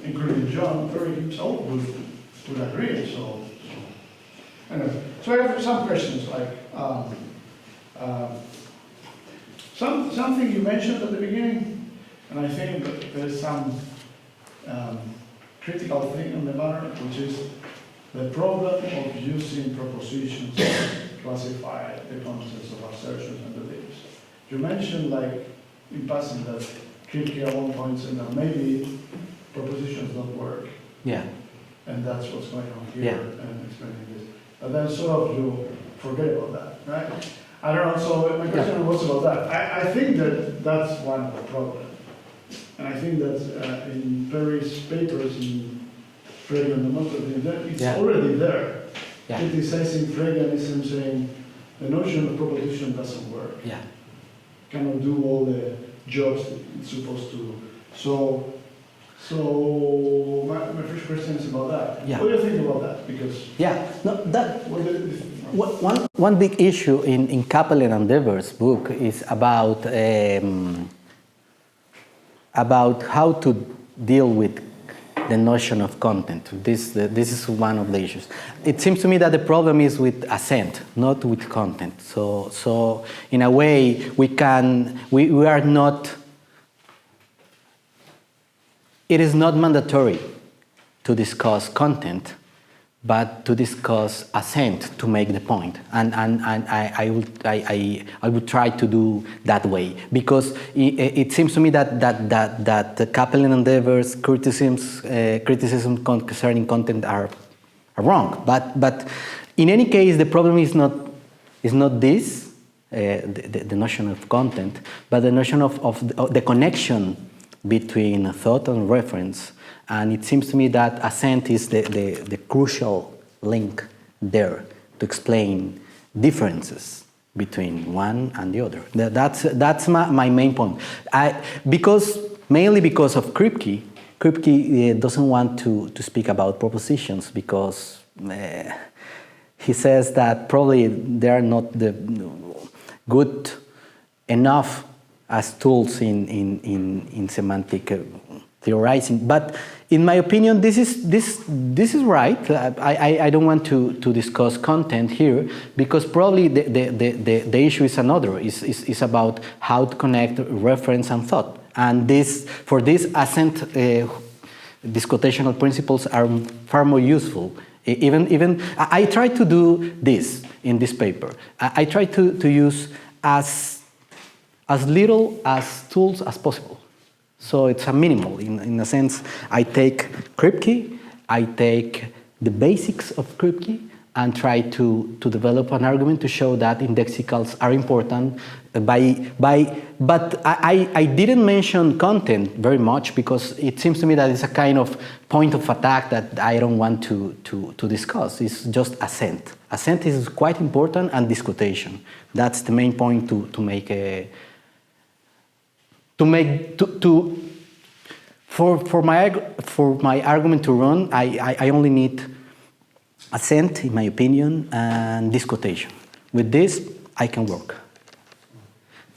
S2: including John Perry himself, would agree. So anyway, so I have some questions like something you mentioned at the beginning, and I think that there's some critical thing on the matter, which is the problem of using propositions to classify the concepts of assertions and beliefs. You mentioned, like, in passing that Kripke at one point said that maybe propositions don't work.
S1: yeah,
S2: And that's what's going on here
S1: Yeah.
S2: and explaining this. But then sort of you forget about that, right? I don't know, so my question was about that. I think that that's one of the problems. And I think that in Perry's papers in Phrygian and most of them, it's already there.
S1: Yeah.
S2: Criticizing Phrygianism, saying the notion of proposition doesn't work.
S1: yeah.
S2: Cannot do all the jobs that it's supposed to do. So my first question is about that.
S1: Yeah.
S2: What do you think about that? Because
S1: One big issue in Cappelen and Devers' book is about how to deal with the notion of content. This is one of the issues. It seems to me that the problem is with assent, not with content. So in a way, we are not. It is not mandatory to discuss content, but to discuss assent to make the point. And I would try to do that way, because it seems to me that the Cappelen and Devers criticism concerning content are wrong. But in any case, the problem is not this, the notion of content, but the notion of the connection between thought and reference. And it seems to me that assent is the crucial link there to explain differences between one and the other. That's my main point. Mainly because of Kripke. Kripke doesn't want to speak about propositions because he says that probably they are not good enough as tools in semantic theorizing. But in my opinion, this is right. I don't want to discuss content here because probably the issue is another. Is about how to connect reference and thought. And for this assent, these quotational principles are far more useful. Even I try to do this in this paper. I try to use as little as tools as possible. So it's a minimal. In a sense, I take Kripke, I take the basics of Kripke, and try to develop an argument to show that indexicals are important. But I didn't mention content very much because it seems to me that it's a kind of point of attack that I don't want to discuss. It's just assent. Assent is quite important, and disquotation. That's the main point to make a. For my argument to run, I only need assent, in my opinion, and disquotation. With this, I can work.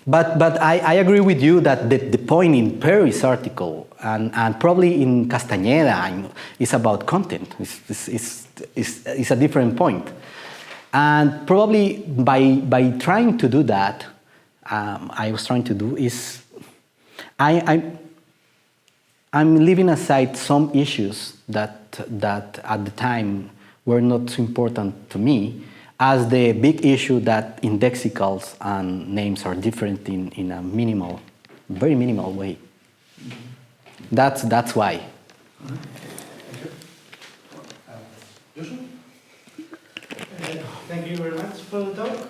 S1: But I agree with you that the point in Perry's article and probably in Castañeda is about content. It's a different point. And probably by trying to do that, I was trying to do is I'm leaving aside some issues that at the time were not so important to me, as the big issue that indexicals and names are different in a minimal, very minimal way. That's why.
S3: Thank you very much for the talk.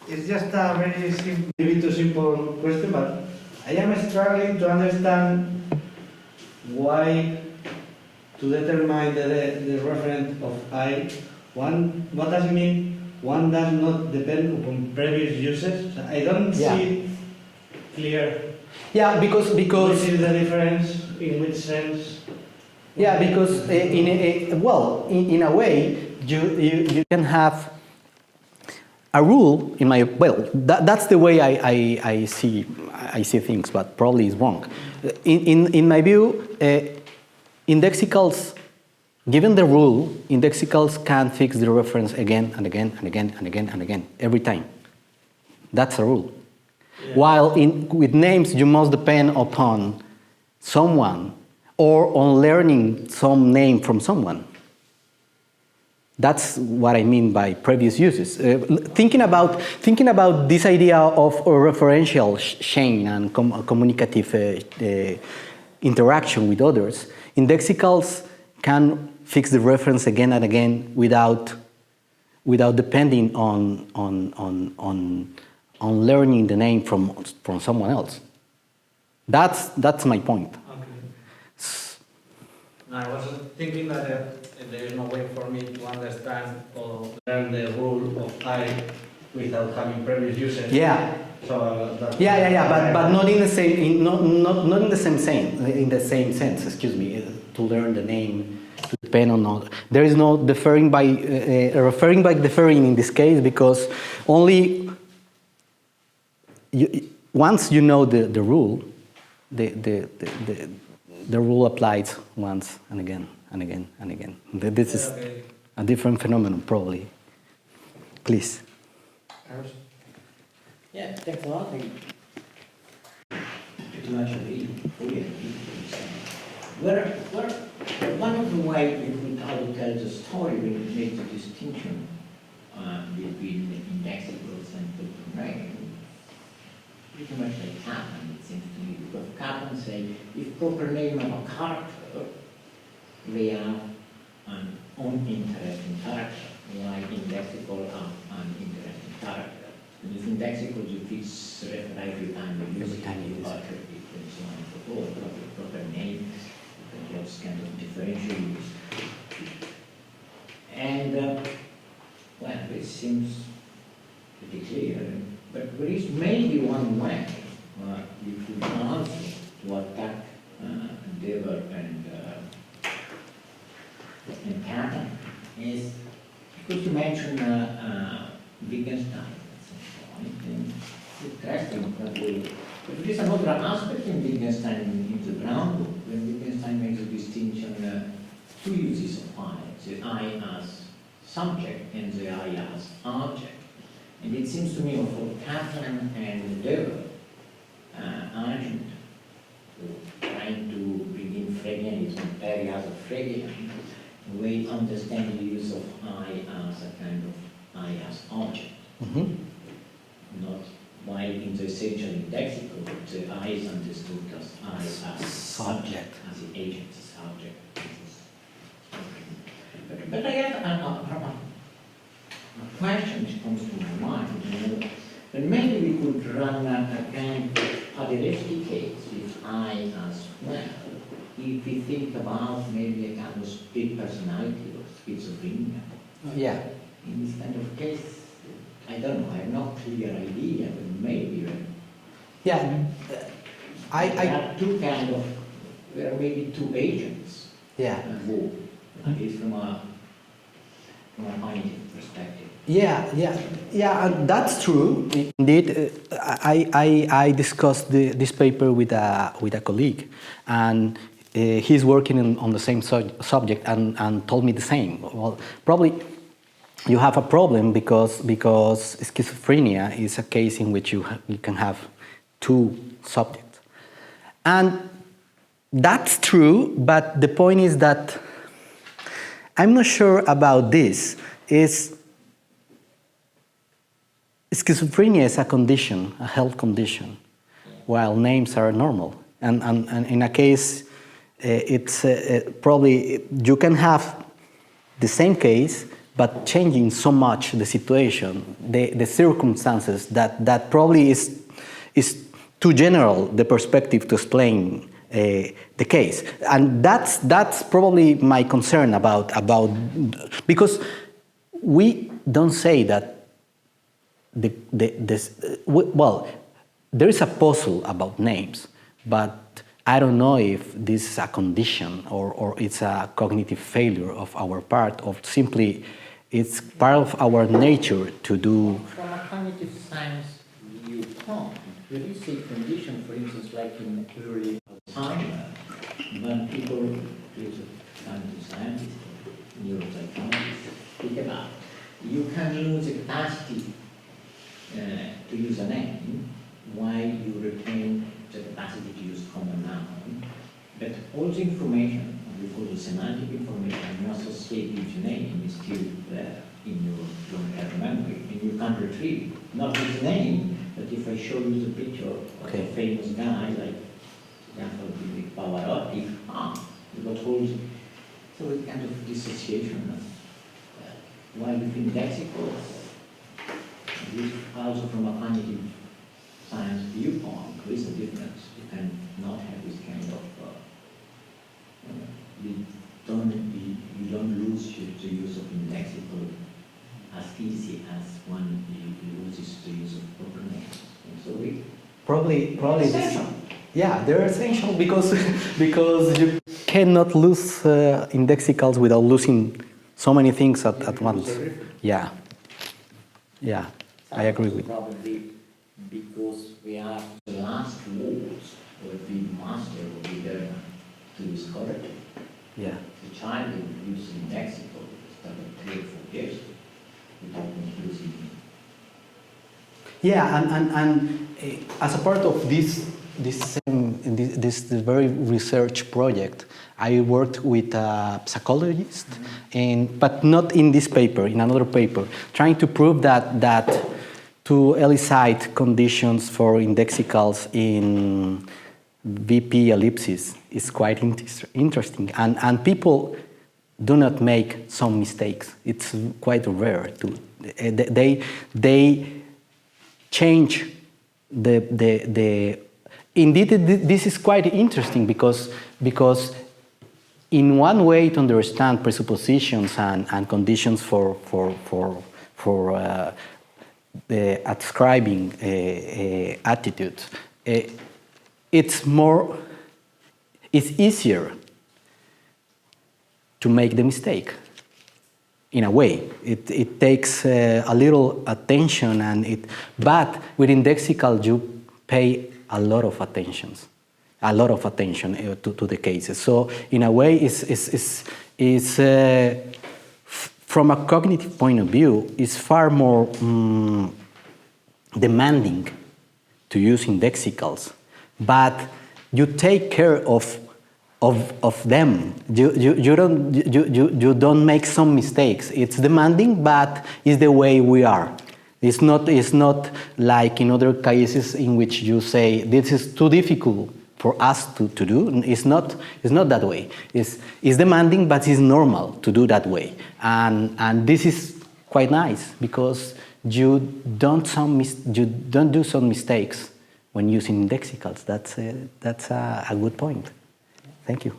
S3: It's just a very simple, maybe too simple question, but I am struggling to understand why to determine the referent of I. What does it mean? One does not depend upon previous uses. I don't see it clear.
S1: Yeah, because
S3: Which is the difference? In which sense?
S1: Yeah, because in a way you can have a rule in my that's the way I see things, but probably is wrong. In my view, indexicals. Given the rule, indexicals can fix the reference again and again and again and again and again, every time. That's a rule. Yeah. While with names, you must depend upon someone or on learning some name from someone. That's what I mean by previous uses. Thinking about this idea of a referential chain and communicative interaction with others, indexicals can fix the reference again and again without depending on learning the name from someone else. That's my point.
S3: Okay. I was thinking that there is no way for me to understand or learn the rule of I without having previous usage.
S1: Yeah.
S3: So
S1: but not in the same not in the same sense. Excuse me. To learn the name. To depend on all. There is no referring by deferring in this case, because only once you know the rule, the rule applies once and again and again and again. This is a different phenomenon, probably. Please.
S4: Yeah, thanks a lot. Pretty much agree. One of the ways we could try to tell the story when we make the distinction between indexicals and Planation, pretty much like Cappelen, it seems to me, because Cappelen say if proper name of a character, they have an uninteresting character, like indexical are an interesting character. And with indexicals you fix refer every time you use it, and so on and so forth, proper name. Those kind of differential use. And, this seems pretty clear, but there is maybe one way you could answer to attack Dever and Cappelen is, because you mentioned Wittgenstein at some point, and it's interesting that but there is another aspect in Wittgenstein in the Brown book, when Wittgenstein makes a distinction, two uses of I, the I as subject and the I as object. And it seems to me for Cappelen and Dever argument, trying to bring in Phrygianism, areas of Phrygian, we understand the use of I as a kind of I as object.
S1: Mm-hmm.
S4: Not while in the essential indexical, the I is understood as I as subject, as the agent, the subject. But I have a question that comes to my mind. That maybe we could run a kind of Paderewski case with I as well, if we think about maybe a kind of split personality or schizophrenia.
S1: Yeah.
S4: In this kind of case, I don't know, I have no clear idea, but maybe.
S1: Yeah.
S4: There are two kind of, there are maybe two agents.
S1: Yeah.
S4: At least from a cognitive perspective.
S1: Yeah, and that's true. Indeed, I discussed this paper with a colleague, and he's working on the same subject and told me the same. Well, probably you have a problem because schizophrenia is a case in which you can have two subjects, and that's true. But the point is that I'm not sure about this. Schizophrenia is a condition, a health condition, while names are normal. And in a case, it's probably you can have the same case, but changing so much the situation, the circumstances, that probably is too general, the perspective to explain the case. And that's probably my concern about because we don't say that well, there is a puzzle about names, but I don't know if this is a condition or it's a cognitive failure of our part, or simply it's part of our nature to do.
S4: From a cognitive science viewpoint, there is a condition, for instance, like in early Alzheimer, when people, cognitive scientists, neuropsychologists, speak about, you can lose the capacity to use a name, while you retain the capacity to use common noun. But all the information, we call the semantic information you associate with the name, is still there in your long-term memory, and you can retrieve it. Not with the name, but if I show you the picture of a famous guy, like, for example, the Paderewski, you got hold. So it's kind of dissociation of while with indexicals, this also from a cognitive science viewpoint, there is a difference. You can not have this kind of, you don't lose the use of indexical as easy as one loses the use of proper names. And so we
S1: Probably
S4: essential.
S1: Yeah, they're essential because you cannot lose indexicals without losing so many things at once. Yeah, I agree with you.
S4: Probably because we are the last words where the master will be there to discover it.
S1: Yeah.
S4: The child will use indexical instead of 3 or 4 years without using it.
S1: Yeah, and as a part of this very research project, I worked with a psychologist, but not in this paper, in another paper, trying to prove that to elicit conditions for indexicals in VP ellipses is quite interesting, and people do not make some mistakes. It's quite rare to they change the indeed this is quite interesting because in one way to understand presuppositions and conditions for the ascribing attitudes, it's easier to make the mistake. In a way, it takes a little attention, but with indexical you pay a lot of attention to the cases. So in a way, is from a cognitive point of view, is far more demanding to use indexicals, but you take care of them. You don't make some mistakes. It's demanding, but it's the way we are. It's not like in other cases in which you say this is too difficult for us to do. It's not that way. It's demanding, but it's normal to do that way. And this is quite nice because you don't do some mistakes when using indexicals. That's a good point. Thank you.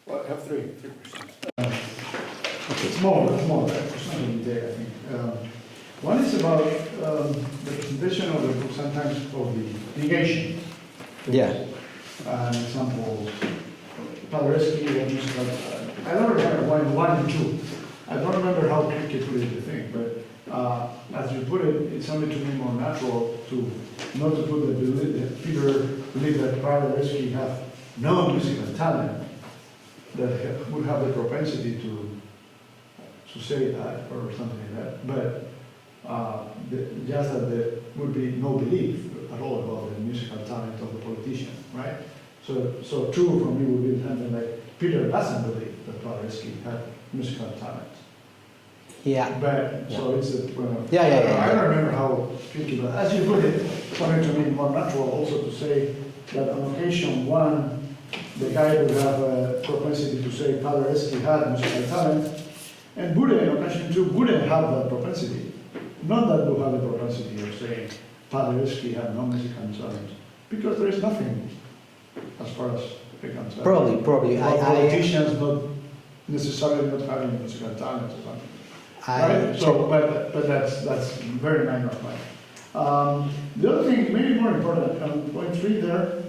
S2: Well, I have three questions. It's more. It's not in detail, I think. One is about the presentation of the book sometimes of the negation.
S1: Yeah.
S2: An example, Paderewski, I don't remember one and two. I don't remember how Kripke put it in the thing, but as you put it, it's only to me more natural to not to put that Peter believed that Paderewski have no musical talent, that would have the propensity to say that or something like that, but just that there would be no belief at all about the musical talent of the politician, right? So true for me would be something like Peter doesn't believe that Paderewski had musical talent.
S1: Yeah.
S2: But, so it's a, well,
S1: Yeah.
S2: I don't remember how tricky, but as you put it, coming to me more natural also to say that on occasion one, the guy would have a propensity to say Paderewski had musical talent, and Buddha in occasion two wouldn't have that propensity. Not that would have the propensity of saying Paderewski had no musical talent, because there is nothing as far as they can tell.
S1: Probably.
S2: About politicians not necessarily not having musical talent or something. Right? So, but that's very minor. Right? The other thing, maybe more important, on point 3 there,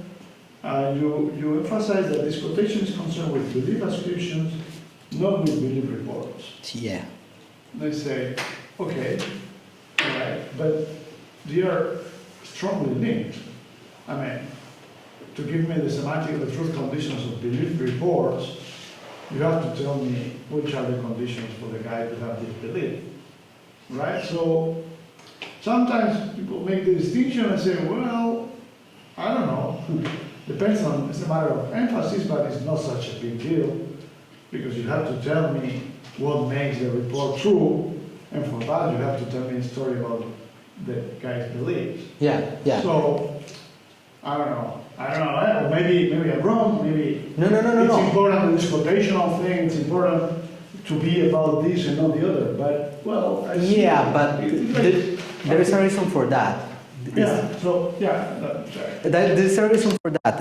S2: you emphasize that this quotation is concerned with belief ascriptions, not with belief reports.
S1: Yeah.
S2: They say, okay, all right, but they are strongly linked. I mean, to give me the semantic, the truth conditions of belief reports, you have to tell me which are the conditions for the guy to have this belief, right? So sometimes people make the distinction and say, well, I don't know, depends on, it's a matter of emphasis, but it's not such a big deal, because you have to tell me what makes the report true, and for that you have to tell me a story about the guy's beliefs.
S1: Yeah.
S2: So, I don't know, or maybe I'm wrong, maybe
S1: No.
S2: it's important, this quotational thing, it's important to be about this and not the other, but, well, I see.
S1: Yeah, but there is a reason for that.
S2: Yeah, so, yeah, sorry.
S1: There's a reason for that.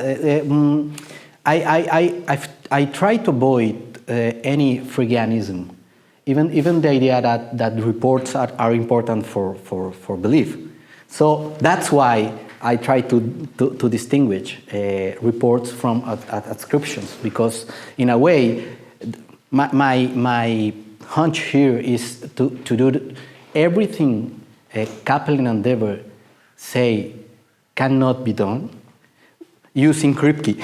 S1: I try to avoid any Phrygianism, even the idea that reports are important for belief. So that's why I try to distinguish reports from ascriptions, because in a way, my hunch here is to do everything Cappelen and Dever say cannot be done using Kripke.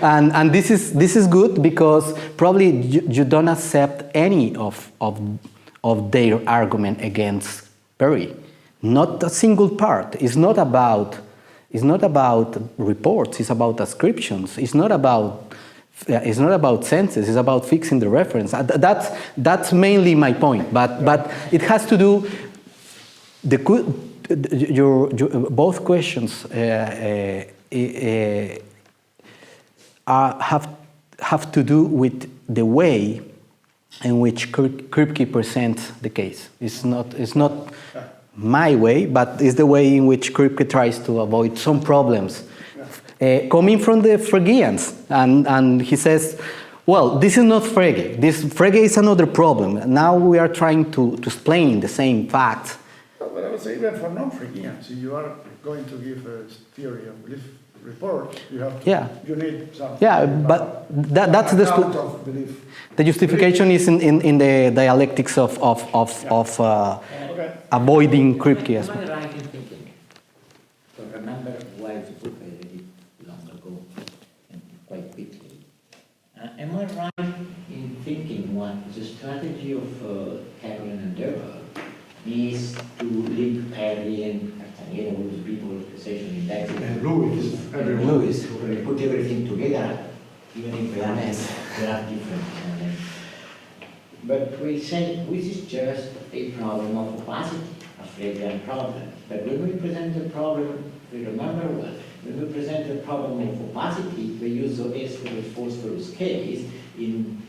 S1: and this is good because probably you don't accept any of their argument against Perry. Not a single part. It's not about reports. It's about ascriptions. It's not about senses. It's about fixing the reference. That's mainly my point. But it has to do your both questions have to do with the way in which Kripke presents the case. It's not my way, but it's the way in which Kripke tries to avoid some problems coming from the Phrygians. And he says, well, this is not Frege. Frege is another problem. Now we are trying to explain the same facts.
S2: But I would say even for non-Fregeans, if you are going to give a theory of belief report, you need some.
S1: Yeah, but that's the
S2: account of belief.
S1: The justification is in the dialectics of avoiding Kripke.
S4: Am I right in thinking? So remember Wilde's book I read it long ago and quite quickly. Am I right in thinking what the strategy of Cappelen and Dever is to link Perry and Cartagena, all those people, Inessential Indexical,
S2: And Lewis,
S4: Lewis, to put everything together, even if they are different. But we say this is just a problem of opacity, a Phrygian problem. But when we present the problem, we remember well, when we present the problem of opacity, we use the Esperos case. In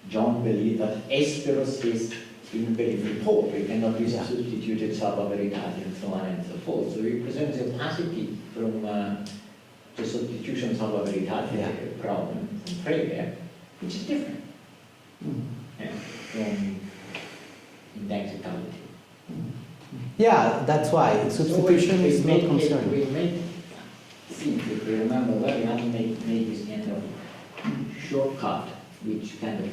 S4: John believed that Esperos is in belief report. We cannot be substituted salva veritate and so on and so forth. So we present the opacity from the substitution salva veritate problem from Frege, which is different from indexicality.
S1: Yeah, that's why substitution is not concerned.
S4: We make things, if we remember well, we have to make this kind of shortcut which kind of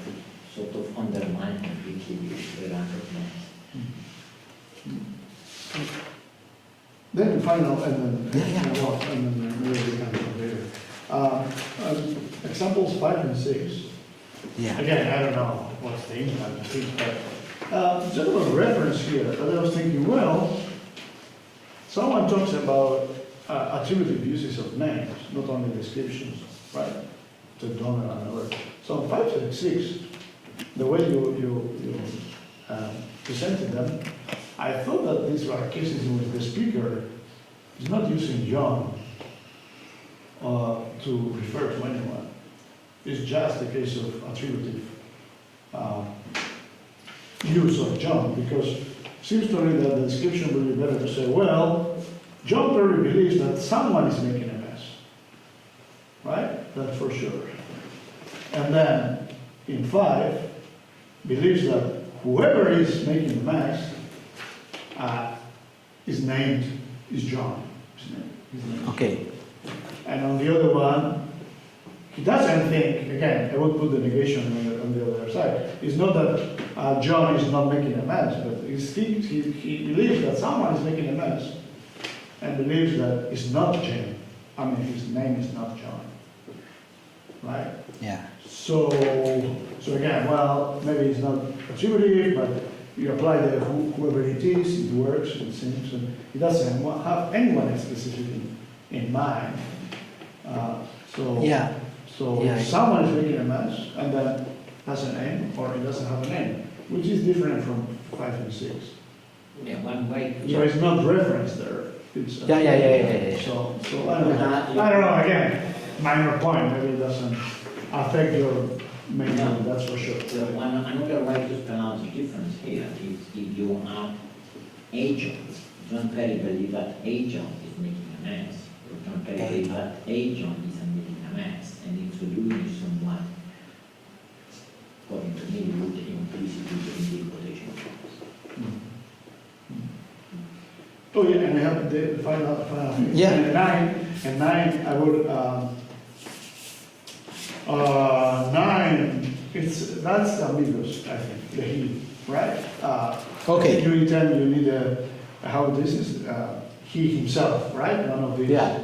S4: sort of undermine completely the rank of names.
S2: Then the final, and then,
S1: Yeah.
S2: and then maybe we can go later. Examples 5 and 6.
S1: Yeah.
S2: Again, I don't know what's the impact of these, but just a little reference here that I was thinking, well, someone talks about attributive uses of names, not only descriptions, right? To Toma and others. So 5 and 6, the way you presented them, I thought that these were cases in which the speaker is not using John to refer to anyone. It's just a case of attributive use of John, because it seems to me that the description would be better to say, well, John probably believes that someone is making a mess, right? That's for sure. And then in 5, believes that whoever is making the mess is named, is John. His name.
S1: Okay.
S2: And on the other one, he doesn't think, again, I would put the negation on the other side. It's not that John is not making a mess, but he believes that someone is making a mess and believes that it's not John. I mean, his name is not John. Right?
S1: Yeah.
S2: So again, well, maybe it's not attributive, but you apply the whoever it is, it works, it seems, and it doesn't have anyone specific in mind.
S1: Yeah.
S2: So
S1: Yeah.
S2: if someone is making a mess and then has a name, or it doesn't have a name, which is different from 5 and 6.
S4: Yeah, one way.
S2: So it's not referenced there. It's
S1: Yeah.
S2: So I don't know, again, minor point, maybe it doesn't affect your main point, that's for sure.
S4: So another way to spell out the difference here is if you have agents. John Perry believes that agent is making a mess. John Perry believes that agent isn't making a mess, and if you do use someone, according to me, you would implicitly bring the quotation marks.
S2: Oh yeah, and I have the final thing.
S1: Yeah.
S2: And 9, I would, 9, that's ambiguous, I think, the he, right?
S1: Okay.
S2: You intend, you need how this is, he himself, right? None of these.
S1: Yeah.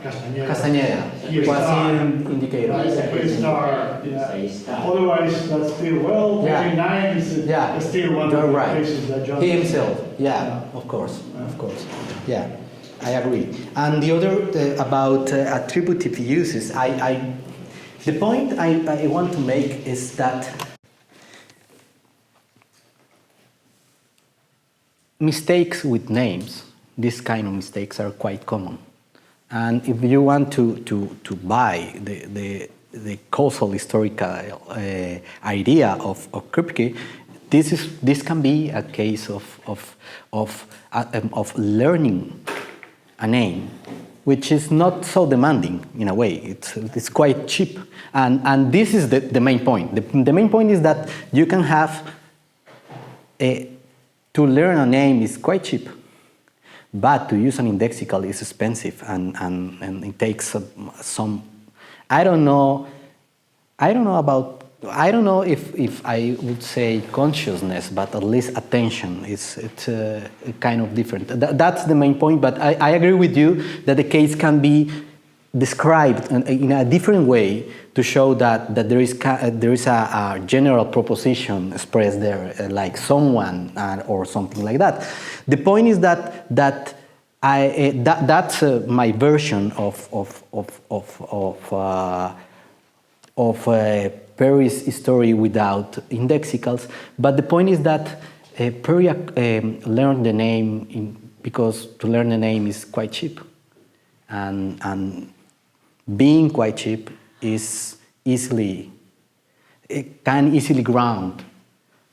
S2: Castañeda. He is
S1: quasi
S2: star.
S1: indicator.
S2: Right, a star, yeah.
S4: Say star.
S2: Otherwise, that's still, well,
S1: Yeah.
S2: maybe 9 is
S1: Yeah.
S2: still one
S1: You're
S2: of the
S1: right.
S2: cases that John.
S1: He himself. Yeah.
S2: Yeah.
S1: Of course. Yeah. I agree. And the other about attributive uses, the point I want to make is that mistakes with names, these kind of mistakes are quite common. And if you want to buy the causal historical idea of Kripke, this can be a case of learning a name, which is not so demanding in a way. It's quite cheap, and this is the main point. The main point is that you can have to learn a name is quite cheap, but to use an indexical is expensive, and it takes some. I don't know if I would say consciousness, but at least attention. It's kind of different. That's the main point. But I agree with you that the case can be described in a different way to show that there is a general proposition expressed there, like someone or something like that. The point is that's my version of Perry's story without indexicals, but the point is that Perry learned the name because to learn the name is quite cheap, and being quite cheap is can easily ground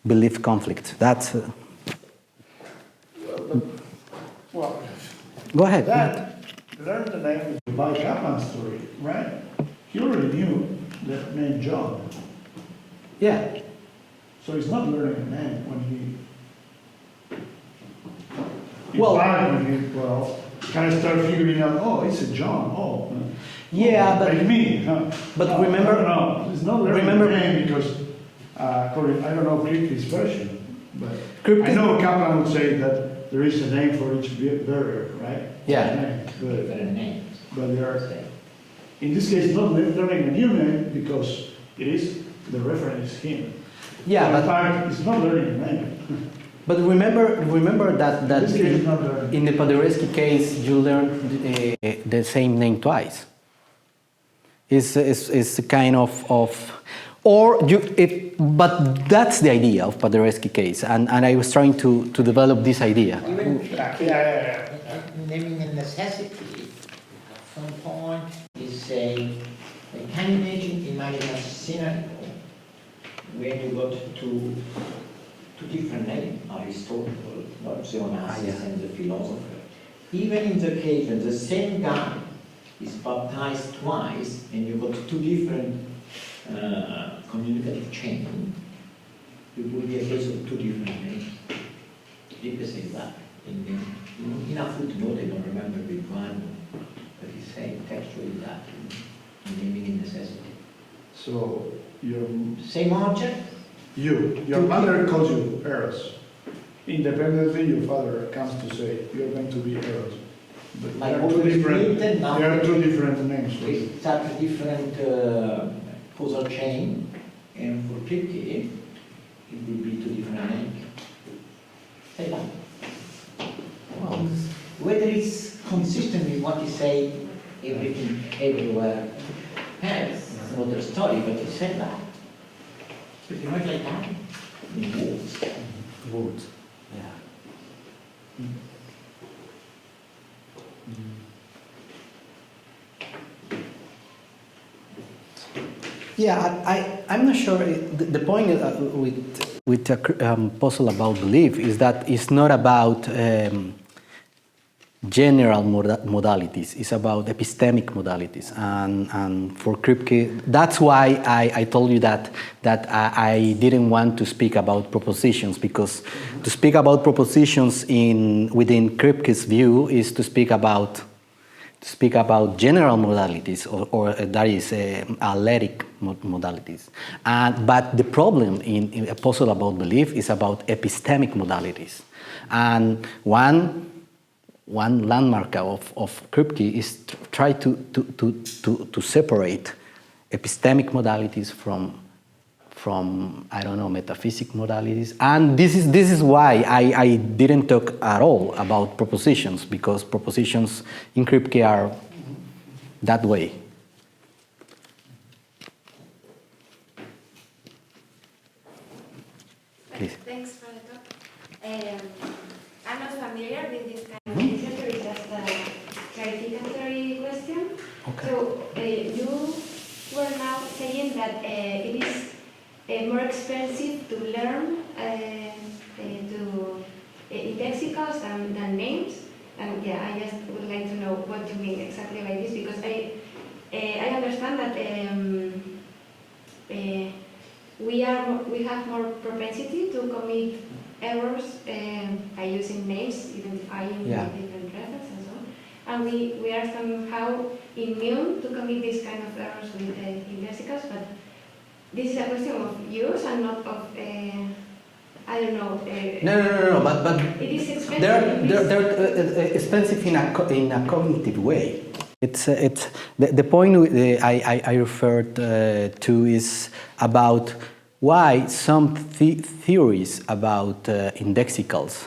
S1: belief conflict. That's
S2: Well,
S1: go ahead.
S2: that, learn the name by Kaplan story, right? He already knew the name John.
S1: Yeah.
S2: So he's not learning a name when
S1: Well-
S2: kind of start figuring out, oh, it's a John, oh.
S1: Yeah, but
S2: like me, huh?
S1: but
S2: No,
S1: remember-
S2: no, it's not learning
S1: remember-
S2: the name because according, I don't know Kripke's version, but
S1: Kripke's-
S2: I know Kaplan would say that there is a name for each variable, right?
S1: Yeah.
S2: Name,
S4: Different names.
S2: but there are, in this case, not learning a new name because it is the reference is him.
S1: yeah,
S2: So in
S1: but
S2: fact, it's not learning a name.
S1: but remember that
S2: This case is not learning.
S1: in the Paderewski case you learn the same name twice. It's a kind of or you but that's the idea of Paderewski case, and I was trying to develop this idea.
S4: Even
S2: Yeah.
S4: naming a necessity at some point is saying, can you imagine a scenario when you got two different names, Aristotle, Onassis, and the philosopher. Even in the case when the same guy is baptized twice and you got two different communicative chains, it would be a case of two different names. Kripke says that in a footnote, I don't remember which one, but he's saying textually that in naming in necessity.
S2: So
S4: Same object,
S2: your mother calls you Eros. Independently, your father comes to say you're going to be Eros. But
S4: My
S2: there are
S4: mother
S2: two
S4: is
S2: different.
S4: written now.
S2: There are two different names. For you.
S4: it's such a different causal chain, and for Kripke, it would be two different names. Say that. Whether it's consistent with what you say, everything, everywhere else, it's another story, but you said that. Pretty much like that, in words.
S1: Words. Yeah. Yeah, I'm not sure. The point with the puzzle about belief is that it's not about general modalities. It's about epistemic modalities. And for Kripke, that's why I told you that I didn't want to speak about propositions, because to speak about propositions within Kripke's view is to speak about general modalities, or that is athletic modalities. But the problem in a puzzle about belief is about epistemic modalities. And one landmark of Kripke is try to separate epistemic modalities from I don't know, metaphysic modalities. And this is why I didn't talk at all about propositions, because propositions in Kripke are that way. Please.
S5: Thanks for the talk. I'm not familiar with this kind of research, it's just a clarificatory question.
S1: Okay.
S5: So you were now saying that it is more expensive to learn to indexicals than names. And yeah, I just would like to know what you mean exactly by this, because I understand that we have more propensity to commit errors by using names, identifying different references and so on. And we are somehow immune to commit these kind of errors with indexicals, but this is a question of use and not of, I don't know.
S1: No, but
S5: it is expensive.
S1: they're expensive in a cognitive way. It's the point I referred to is about why some theories about indexicals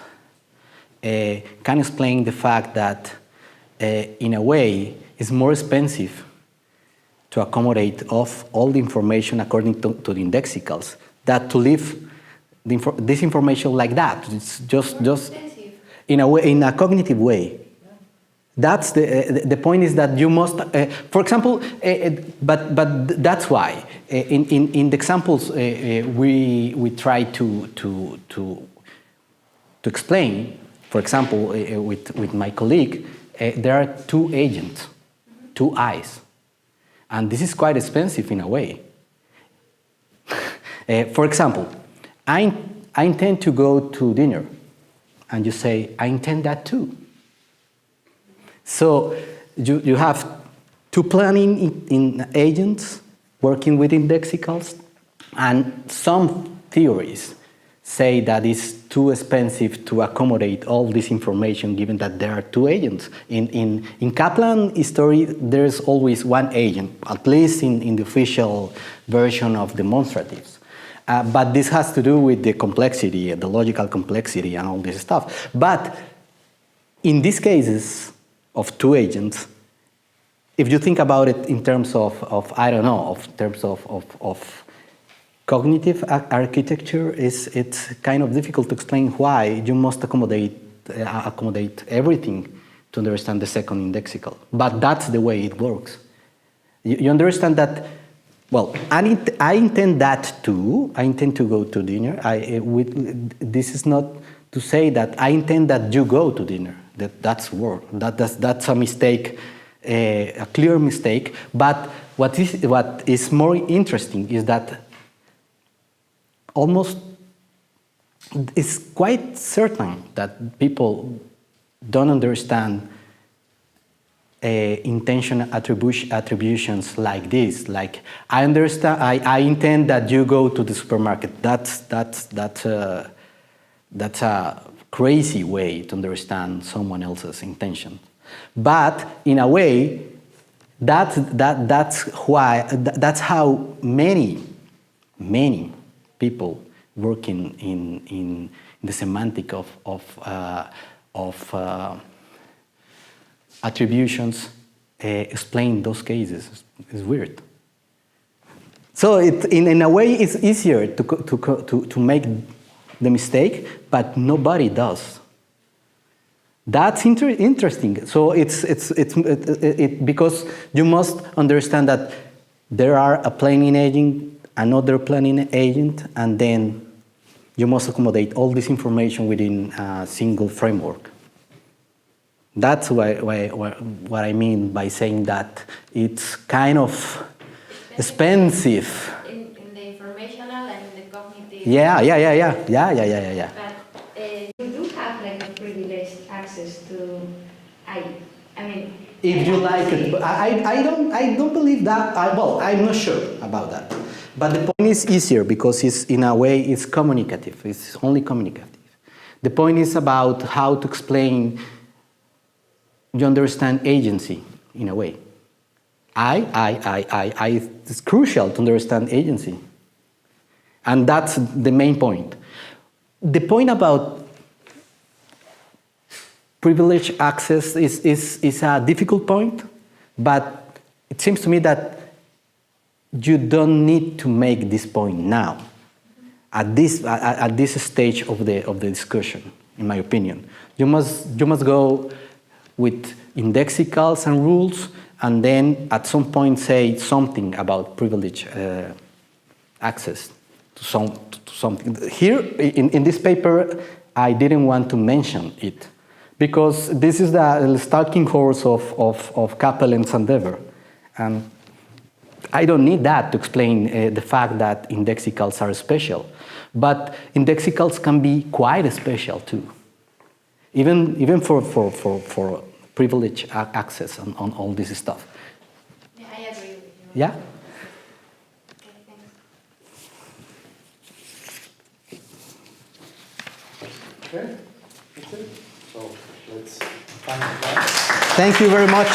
S1: can explain the fact that in a way it's more expensive to accommodate of all the information according to the indexicals than to leave this information like that. It's just in a way, in a cognitive way. That's the point is that you must, for example, but that's why in the examples we try to explain. For example, with my colleague, there are two agents, two eyes, and this is quite expensive in a way. For example, I intend to go to dinner, and you say I intend that too. So you have two planning in agents working with indexicals, and some theories say that it's too expensive to accommodate all this information given that there are two agents. In Kaplan history, there's always one agent, at least in the official version of demonstratives. But this has to do with the complexity, the logical complexity and all this stuff. But in these cases of two agents, if you think about it in terms of I don't know, of terms of cognitive architecture, it's kind of difficult to explain why you must accommodate everything to understand the second indexical. But that's the way it works. You understand that, well, I intend that too. I intend to go to dinner. This is not to say that I intend that you go to dinner. That's work. That's a mistake, a clear mistake. But what is more interesting is that almost it's quite certain that people don't understand intention attributions like this. Like I understand, I intend that you go to the supermarket. That's a crazy way to understand someone else's intention. But in a way, that's how many people working in the semantic of attributions explain those cases. It's weird. So in a way, it's easier to make the mistake, but nobody does. That's interesting. So it's because you must understand that there are a planning agent, another planning agent, and then you must accommodate all this information within a single framework. That's what I mean by saying that it's kind of expensive.
S5: In the informational and in the cognitive.
S1: Yeah.
S5: But you do have like a privileged access to I mean.
S1: If you like it, but I don't believe that. I'm not sure about that. But the point is easier because it's in a way it's communicative. It's only communicative. The point is about how to explain. You understand agency in a way. It's crucial to understand agency. And that's the main point. The point about privileged access is a difficult point, but it seems to me that you don't need to make this point now, at this stage of the discussion, in my opinion. You must go with indexicals and rules, and then at some point say something about privileged access to something. Here, in this paper, I didn't want to mention it, because this is the stalking horse of Cappelen's endeavor. And I don't need that to explain the fact that indexicals are special. But indexicals can be quite special too. Even for privileged access on all this stuff.
S5: Yeah, I agree with you.
S1: Yeah?
S5: Okay, thanks.
S2: Okay, that's it. So let's find out.
S1: Thank you very much.